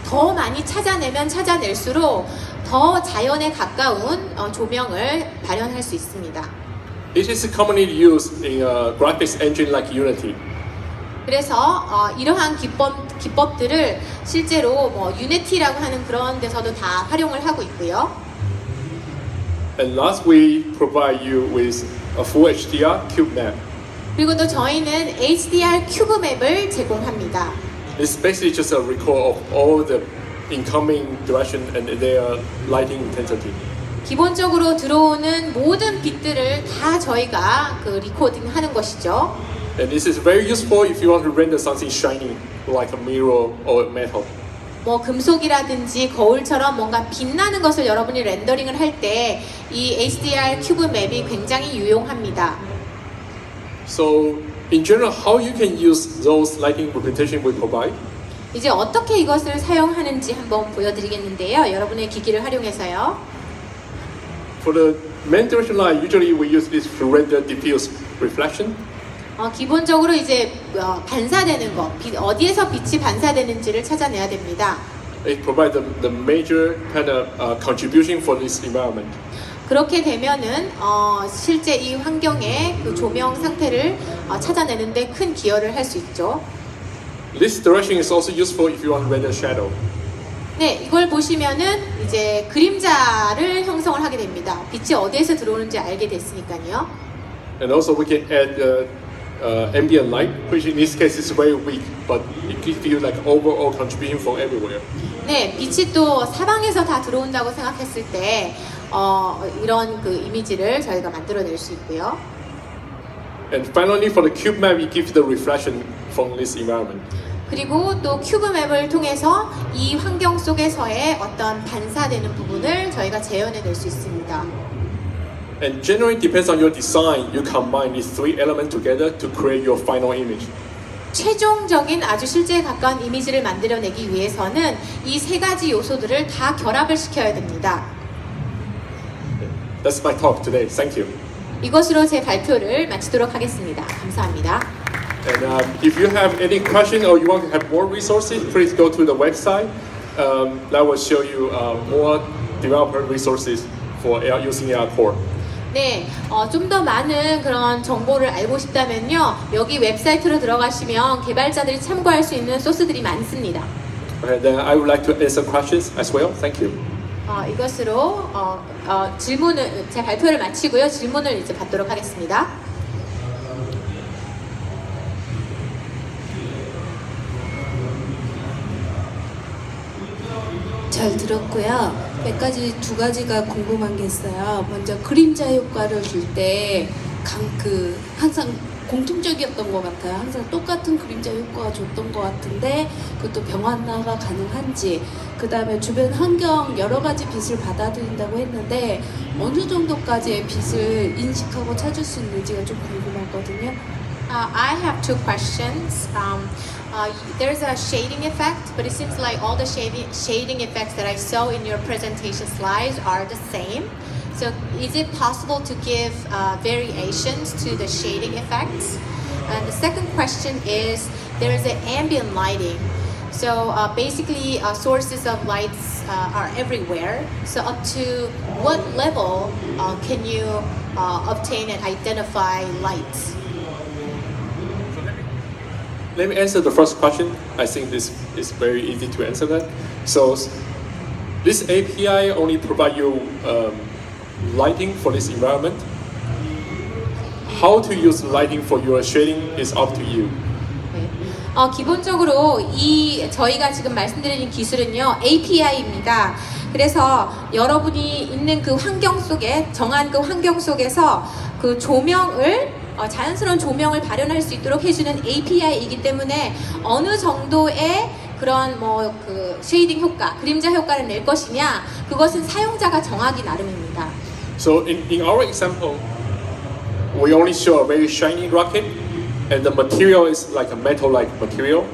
더 많이 찾아내면 찾아낼수록 더 자연에 가까운 조명을 발현할 수 있습니다. It is commonly used in a graphics engine like Unity. 그래서 이러한 기법들을 실제로 유니티라고 하는 그런 데서도 다 활용을 하고 있고요. And last, we provide you with a full HDR cube map. 그리고 또 저희는 HDR 큐브 맵을 제공합니다. It's basically just a record of all the incoming direction and their lighting intensity. 기본적으로 들어오는 모든 빛들을 다 저희가 리코딩하는 것이죠. And this is very useful if you want to render something shiny, like a mirror or metal. 금속이라든지 거울처럼 뭔가 빛나는 것을 여러분이 렌더링을 할 때 이 HDR 큐브 맵이 굉장히 유용합니다. So, in general, how you can use those lighting representation we provide? 이제 어떻게 이것을 사용하는지 한번 보여드리겠는데요. 여러분의 기기를 활용해서요. For the main direction light, usually we use this to render diffuse reflection. 기본적으로 이제 반사되는 것, 어디에서 빛이 반사되는지를 찾아내야 됩니다. It provides the major kind of contribution for this environment. 그렇게 되면은 실제 이 환경의 조명 상태를 찾아내는데 큰 기여를 할 수 있죠. This direction is also useful if you want to render shadow. 네, 이걸 보시면은 이제 그림자를 형성을 하게 됩니다. 빛이 어디에서 들어오는지 알게 됐으니까요. And also we can add ambient light, which in this case is very weak, but it gives you like overall contribution from everywhere. 네, 빛이 또 사방에서 다 들어온다고 생각했을 때 이런 이미지를 저희가 만들어낼 수 있고요. And finally, for the cube map, it gives the reflection from this environment. 그리고 또 큐브 맵을 통해서 이 환경 속에서의 어떤 반사되는 부분을 저희가 재현해낼 수 있습니다. And generally depends on your design, you combine these three elements together to create your final image. 최종적인 아주 실제에 가까운 이미지를 만들어내기 위해서는 이 세 가지 요소들을 다 결합을 시켜야 됩니다. That's my talk today. Thank you. 이것으로 제 발표를 마치도록 하겠습니다. 감사합니다. And if you have any question or you want to have more resources, please go to the website. That will show you more developer resources for using AR Core. 네, 좀 더 많은 그런 정보를 알고 싶다면요, 여기 웹사이트로 들어가시면 개발자들이 참고할 수 있는 소스들이 많습니다. Okay, then I would like to answer questions as well. Thank you. 이것으로 질문을 제 발표를 마치고요, 질문을 이제 받도록 하겠습니다. 잘 들었고요. 두 가지가 궁금한 게 있어요. 먼저 그림자 효과를 줄 때 항상 공통적이었던 것 같아요. 항상 똑같은 그림자 효과가 줬던 것 같은데 그것도 병합화가 가능한지, 그 다음에 주변 환경 여러 가지 빛을 받아들인다고 했는데 어느 정도까지의 빛을 인식하고 찾을 수 있는지가 좀 궁금하거든요. I have two questions. There's a shading effect, but it seems like all the shading effects that I saw in your presentation slides are the same. So is it possible to give variations to the shading effects? And the second question is, there is an ambient lighting. So basically sources of lights are everywhere. So up to what level can you obtain and identify lights. Let me answer the first question. I think this is very easy to answer that. So this API only provide you lighting for this environment. How to use lighting for your shading is up to you. 네. 기본적으로 저희가 지금 말씀드리는 기술은요 API입니다. 그래서 여러분이 있는 그 환경 속에 정한 그 환경 속에서 그 조명을 자연스러운 조명을 발현할 수 있도록 해주는 API이기 때문에 어느 정도의 그런 그 쉐이딩 효과, 그림자 효과를 낼 것이냐 그것은 사용자가 정하기 나름입니다. So in our example, we only show a very shiny rocket, and the material is like a metal-like material.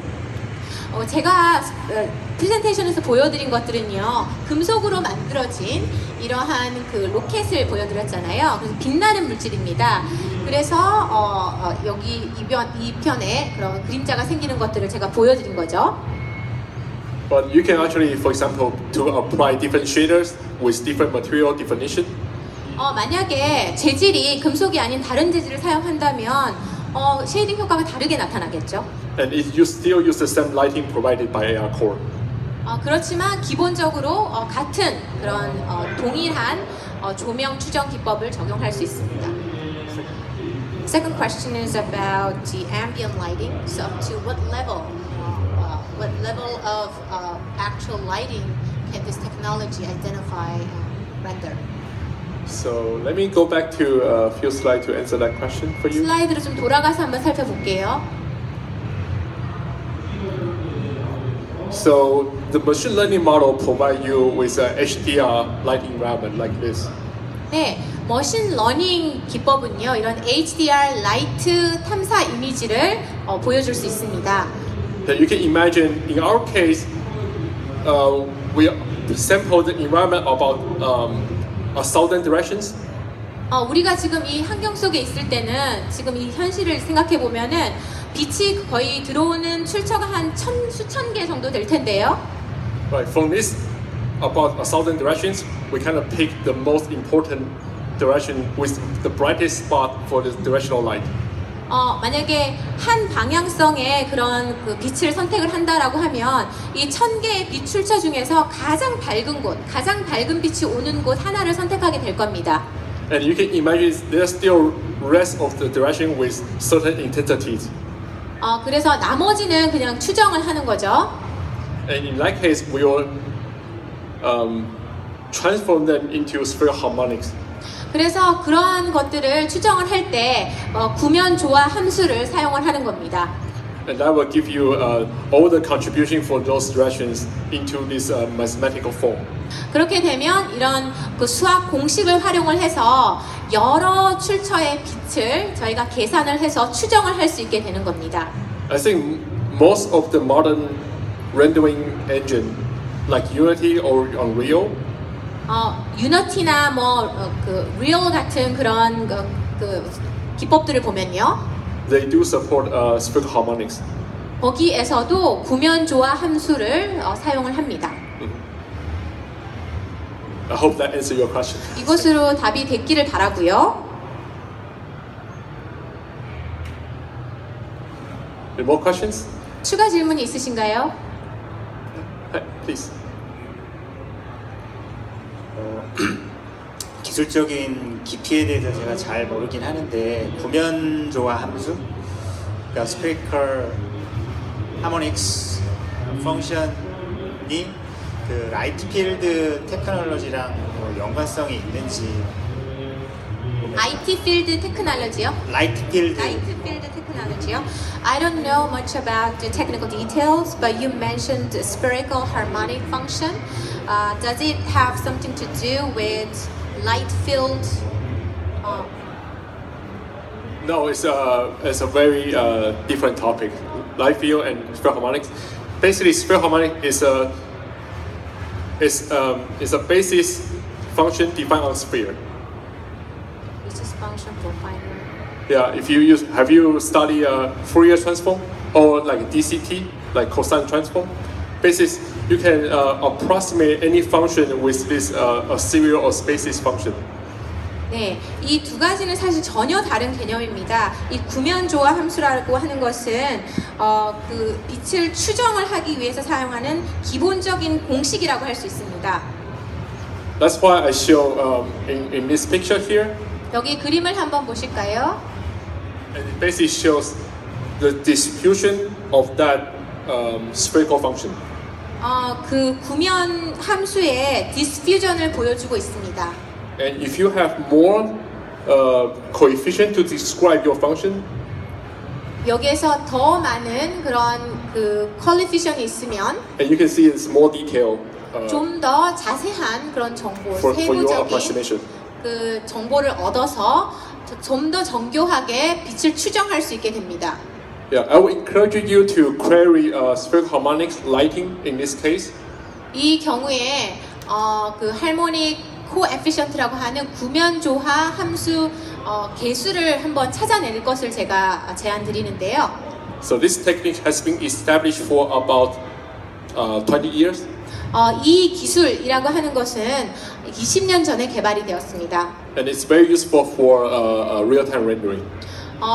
제가 프레젠테이션에서 보여드린 것들은요 금속으로 만들어진 이러한 그 로켓을 보여드렸잖아요. 그래서 빛나는 물질입니다. 그래서 여기 이 편에 그런 그림자가 생기는 것들을 제가 보여드린 거죠. But you can actually, for example, to apply different shaders with different material definition. 만약에 재질이 금속이 아닌 다른 재질을 사용한다면 쉐이딩 효과가 다르게 나타나겠죠. And you still use the same lighting provided by AR Core. 그렇지만 기본적으로 같은 그런 동일한 조명 추정 기법을 적용할 수 있습니다. Second question is about the ambient lighting. So to what level of actual lighting can this technology identify and render? So let me go back to a few slides to answer that question for you. 슬라이드로 좀 돌아가서 한번 살펴볼게요. So the machine learning model provide you with a HDR lighting environment like this. 네, 머신 러닝 기법은요, 이런 HDR 라이트 탐사 이미지를 보여줄 수 있습니다. That you can imagine in our case, we sampled the environment about 1,000 directions. 우리가 지금 이 환경 속에 있을 때는 지금 이 현실을 생각해 보면은 빛이 거의 들어오는 출처가 한 수천 개 정도 될 텐데요. Right, from this about 1,000 directions, we kind of pick the most important direction with the brightest spot for the directional light. 만약에 한 방향성의 그런 그 빛을 선택을 한다라고 하면 이 1,000개의 빛 출처 중에서 가장 밝은 곳, 가장 밝은 빛이 오는 곳 하나를 선택하게 될 겁니다. And you can imagine there's still rest of the direction with certain intensities. 그래서 나머지는 그냥 추정을 하는 거죠. And in that case, we will transform them into sphere harmonics. 그래서 그러한 것들을 추정을 할 때 구면 조화 함수를 사용을 하는 겁니다. And that will give you all the contribution for those directions into this mathematical form. 그렇게 되면 이런 그 수학 공식을 활용을 해서 여러 출처의 빛을 저희가 계산을 해서 추정을 할 수 있게 되는 겁니다. I think most of the modern rendering engine, like Unity or Unreal, 유니티나 그 리얼 같은 그런 그 기법들을 보면요. they do support sphere harmonics. 거기에서도 구면 조화 함수를 사용을 합니다. I hope that answers your question. 이것으로 답이 됐기를 바라고요. Any more questions? 추가 질문이 있으신가요? Please. 기술적인 깊이에 대해서 제가 잘 모르긴 하는데 구면 조화 함수, 그러니까 스페리컬 하모닉스 펑션이 그 라이트 필드 테크놀로지랑 뭐 연관성이 있는지. IT 필드 테크놀로지요? 라이트 필드. Light field technology. I don't know much about the technical details, but you mentioned the spherical harmonic function. Does it have something to do with light field? No, it's a very different topic. Light field and sphere harmonics. Basically, sphere harmonic is a basis function defined on sphere. Basis function for final. Yeah, have you studied Fourier transform or like DCT, like cosine transform? Basis, you can approximate any function with this a serial or basis function. 네, 이 두 가지는 사실 전혀 다른 개념입니다. 이 구면조화 함수라고 하는 것은 그 빛을 추정을 하기 위해서 사용하는 기본적인 공식이라고 할 수 있습니다. That's why I show in this picture here, 여기 그림을 한번 보실까요? and it basically shows the distribution of that spherical function. 그 구면 함수의 디스퓨전을 보여주고 있습니다. And if you have more coefficient to describe your function, 여기에서 더 많은 그런 그 퀄리피션이 있으면 and you can see it's more detail 좀 더 자세한 그런 정보, for your 세부적인 approximation. 그 정보를 얻어서 좀 더 정교하게 빛을 추정할 수 있게 됩니다. Yeah, I would encourage you to query spherical harmonics lighting in this case. 이 경우에 그 할모닉 코에피션트라고 하는 구면조화 함수 개수를 한번 찾아낼 것을 제가 제안 드리는데요. So this technique has been established for about 20 years. 이 기술이라고 하는 것은 20년 전에 개발이 되었습니다. And it's very useful for real-time rendering.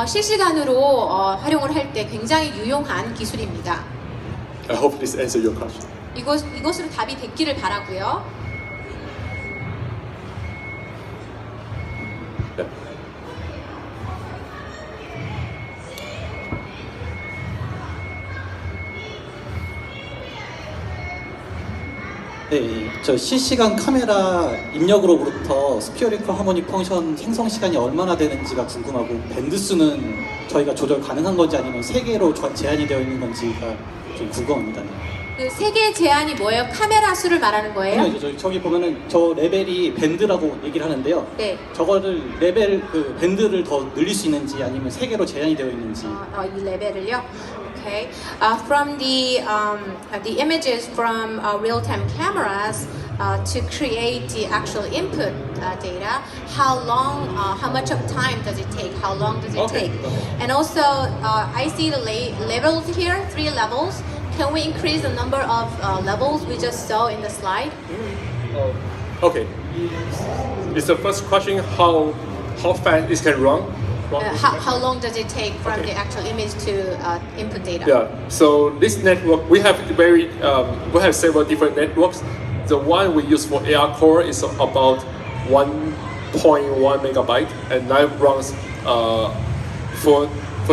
실시간으로 활용을 할 때 굉장히 유용한 기술입니다. I hope this answers your question. 이것으로 답이 됐기를 바라고요. Yeah. 네, 저 실시간 카메라 입력으로부터 스피어리컬 하모닉 펑션 생성 시간이 얼마나 되는지가 궁금하고 밴드 수는 저희가 조절 가능한 건지 아니면 세 개로 제한이 되어 있는 건지가 좀 궁금합니다. 그 세 개의 제한이 뭐예요? 카메라 수를 말하는 거예요? 아니요, 저기 보면은 저 레벨이 밴드라고 얘기를 하는데요. 네. 저거를 레벨 그 밴드를 더 늘릴 수 있는지 아니면 세 개로 제한이 되어 있는지. 이 레벨을요? Okay. From the images from real-time cameras to create the actual input data, how long, how much of time does it take? How long does it Okay. take? And also, I see the levels here, 3 levels. Can we increase the number of levels we just saw in the slide? Okay. It's the first question: how fast it can run? How long does it take from Okay. the actual image to input data? Yeah. So this network, we have several different networks. The one we use for AR core is about 1.1 megabyte, and that runs for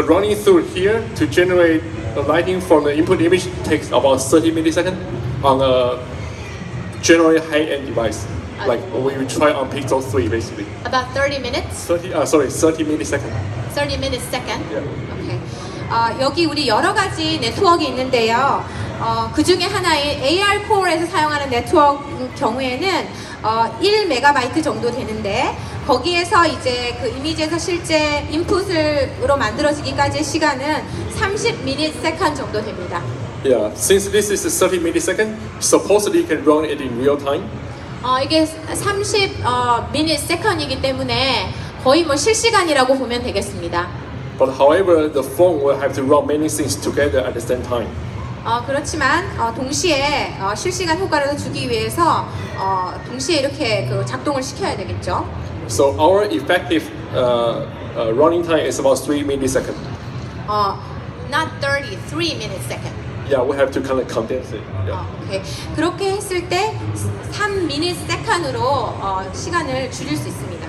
running through here to generate the lighting from the input image takes about 30 milliseconds on a generally high-end device, like we try on Pixel 3 basically. About 30 minutes? 30 milliseconds. 30 minutes second? Yeah. Okay. 여기 우리 여러 가지 네트워크가 있는데요. 그 중에 하나인 AR 코어에서 사용하는 네트워크 경우에는 1메가바이트 정도 되는데 거기에서 이제 그 이미지에서 실제 인풋으로 만들어지기까지의 시간은 30 millisecond 정도 됩니다. Yeah, since this is 30 milliseconds, supposedly you can run it in real time. 이게 30 millisecond이기 때문에 거의 뭐 실시간이라고 보면 되겠습니다. But however, the phone will have to run many things together at the same time. 그렇지만 동시에 실시간 효과를 주기 위해서 동시에 이렇게 그 작동을 시켜야 되겠죠. So our effective running time is about 3 milliseconds. Not 30, 3 millisecond. Yeah, we have to kind of condense it. Yeah. 오케이. 그렇게 했을 때 3 millisecond으로 시간을 줄일 수 있습니다.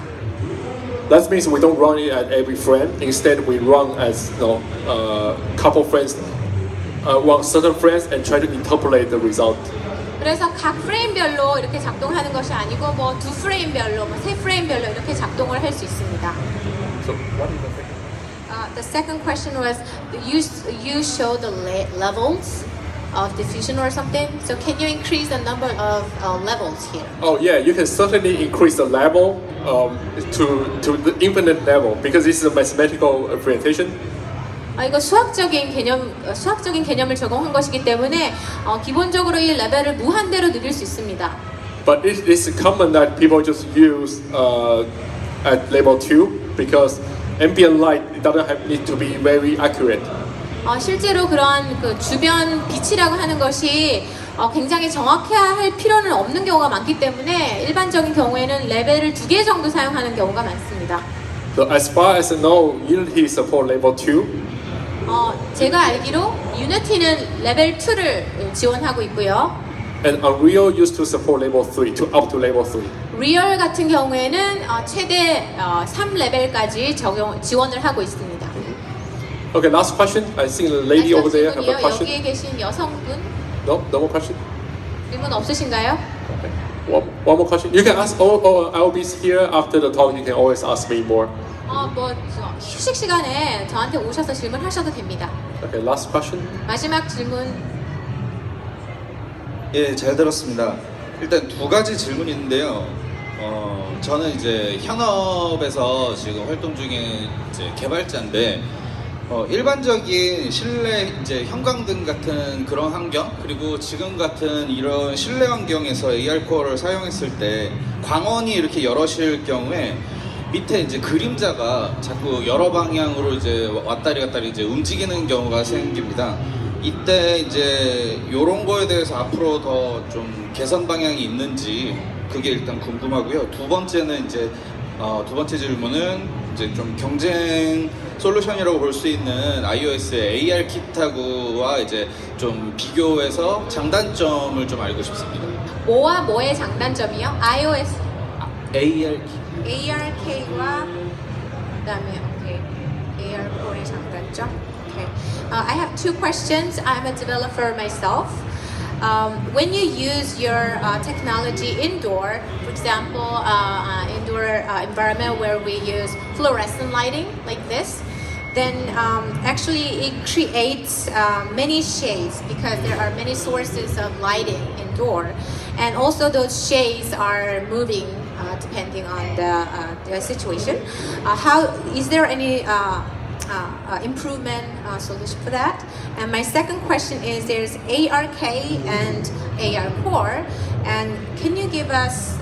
That means we don't run it at every frame. Instead, we run as couple frames, one certain frames, and try to interpolate the result. 그래서 각 프레임별로 이렇게 작동하는 것이 아니고 뭐 두 프레임별로, 뭐 세 프레임별로 이렇게 작동을 할 수 있습니다. So what is the second? The second question was you show the levels of diffusion or something. So can you increase the number of levels here? Oh yeah, you can certainly increase the level to the infinite level because this is a mathematical representation. 이거 수학적인 개념을 적용한 것이기 때문에 기본적으로 이 레벨을 무한대로 늘릴 수 있습니다. But it is common that people just use at level 2 because ambient light doesn't need to be very accurate. 실제로 그런 그 주변 빛이라고 하는 것이 굉장히 정확해야 할 필요는 없는 경우가 많기 때문에 일반적인 경우에는 레벨을 2개 정도 사용하는 경우가 많습니다. So as far as I know, Unity support level 2. 제가 알기로 유니티는 레벨 2를 지원하고 있고요. And Unreal used to support level 3 to up to level 3. 리얼 같은 경우에는 최대 3레벨까지 지원을 하고 있습니다. Okay, last question. I think the lady over there have a 질문이요. question. 여기에 계신 여성분 No more question. 질문 없으신가요? Okay. One more question. You can ask. I'll be here after the talk. You can always ask me more. 휴식 시간에 저한테 오셔서 질문하셔도 됩니다. Okay, last question. 마지막 질문. 예, 잘 들었습니다. 일단 두 가지 질문이 있는데요. 저는 이제 현업에서 지금 활동 중인 이제 개발자인데, 일반적인 실내 이제 형광등 같은 그런 환경, 그리고 지금 같은 이런 실내 환경에서 AR 코어를 사용했을 때 광원이 이렇게 여럿일 경우에 밑에 이제 그림자가 자꾸 여러 방향으로 이제 왔다리 갔다리 이제 움직이는 경우가 생깁니다. 이때 이제 이런 거에 대해서 앞으로 더 좀 개선 방향이 있는지 그게 일단 궁금하고요. 두 번째는 이제 두 번째 질문은 이제 좀 경쟁 솔루션이라고 볼 수 있는 iOS의 AR 킷하고와 이제 좀 비교해서 장단점을 좀 알고 싶습니다. 뭐와 뭐의 장단점이요? iOS, AR 킷. ARK와 그다음에 AR Core의 장단점. Okay. I have two questions. I'm a developer myself. When you use your technology indoor, for example, indoor environment where we use fluorescent lighting like this, then actually it creates many shades because there are many sources of lighting indoor, and also those shades are moving depending on the situation. How is there any improvement solution for that? And my second question is, there's ARK and AR Core, and can you give us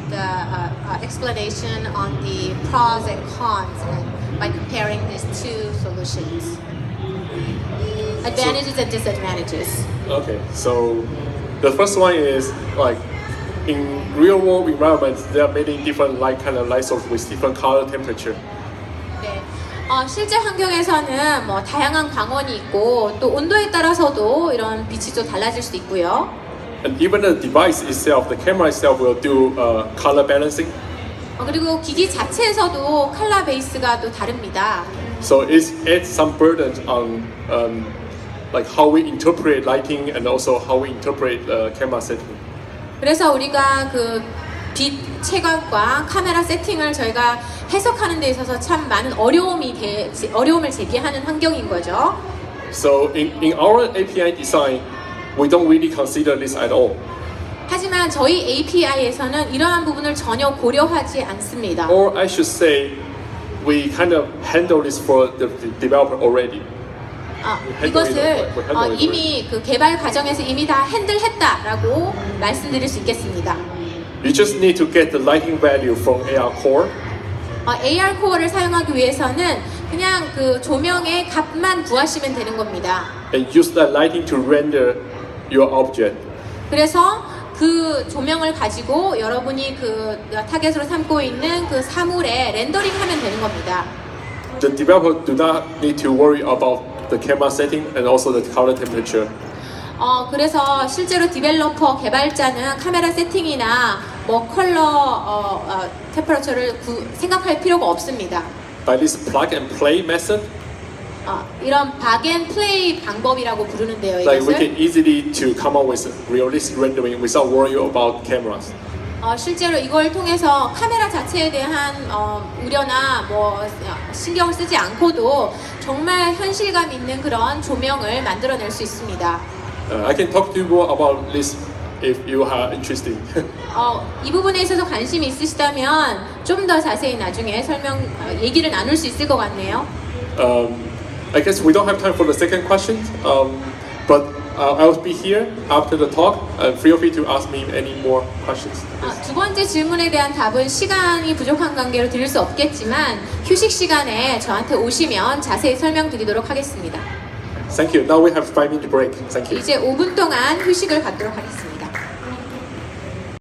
the explanation on the pros and cons by comparing these two solutions? Advantages and disadvantages. Okay, so the first one is like in real world environments, there are many different kind of light sources with different color temperature. 네. 실제 환경에서는 뭐 다양한 광원이 있고 또 온도에 따라서도 이런 빛이 좀 달라질 수도 있고요. And even the device itself, the camera itself will do color balancing. 그리고 기기 자체에서도 컬러 베이스가 또 다릅니다. So it adds some burden on like how we interpret lighting and also how we interpret camera setting. 그래서 우리가 그 빛 채광과 카메라 세팅을 저희가 해석하는 데 있어서 참 많은 어려움을 제기하는 환경인 거죠. So in our API design, we don't really consider this at all. 하지만 저희 API에서는 이러한 부분을 전혀 고려하지 않습니다. Or I should say, we kind of handle this for the developer already. 이것을 이미 그 개발 과정에서 이미 다 핸들했다라고 말씀드릴 수 있겠습니다. You just need to get the lighting value from AR Core. AR 코어를 사용하기 위해서는 그냥 그 조명의 값만 구하시면 되는 겁니다. And use that lighting to render your object. 그래서 그 조명을 가지고 여러분이 그 타겟으로 삼고 있는 그 사물에 렌더링하면 되는 겁니다. The developer do not need to worry about the camera setting and also the color temperature. 그래서 실제로 디벨로퍼 개발자는 카메라 세팅이나 뭐 컬러 템퍼러처를 생각할 필요가 없습니다. By this plug and play method, 이런 박앤플레이 방법이라고 부르는데요. like we 이것을 can easily to come up with realistic rendering without worrying about cameras. 실제로 이걸 통해서 카메라 자체에 대한 우려나 뭐 신경을 쓰지 않고도 정말 현실감 있는 그런 조명을 만들어낼 수 있습니다. I can talk to you more about this if you are interested. 이 부분에 있어서 관심이 있으시다면 좀 더 자세히 나중에 얘기를 나눌 수 있을 것 같네요. I guess we don't have time for the second question, but I'll be here after the talk. Feel free to ask me any more questions. 두 번째 질문에 대한 답은 시간이 부족한 관계로 드릴 수 없겠지만 휴식 시간에 저한테 오시면 자세히 설명드리도록 하겠습니다. Thank you. Now we have 5-minute break. Thank you. 이제 5분 동안 휴식을 갖도록 하겠습니다.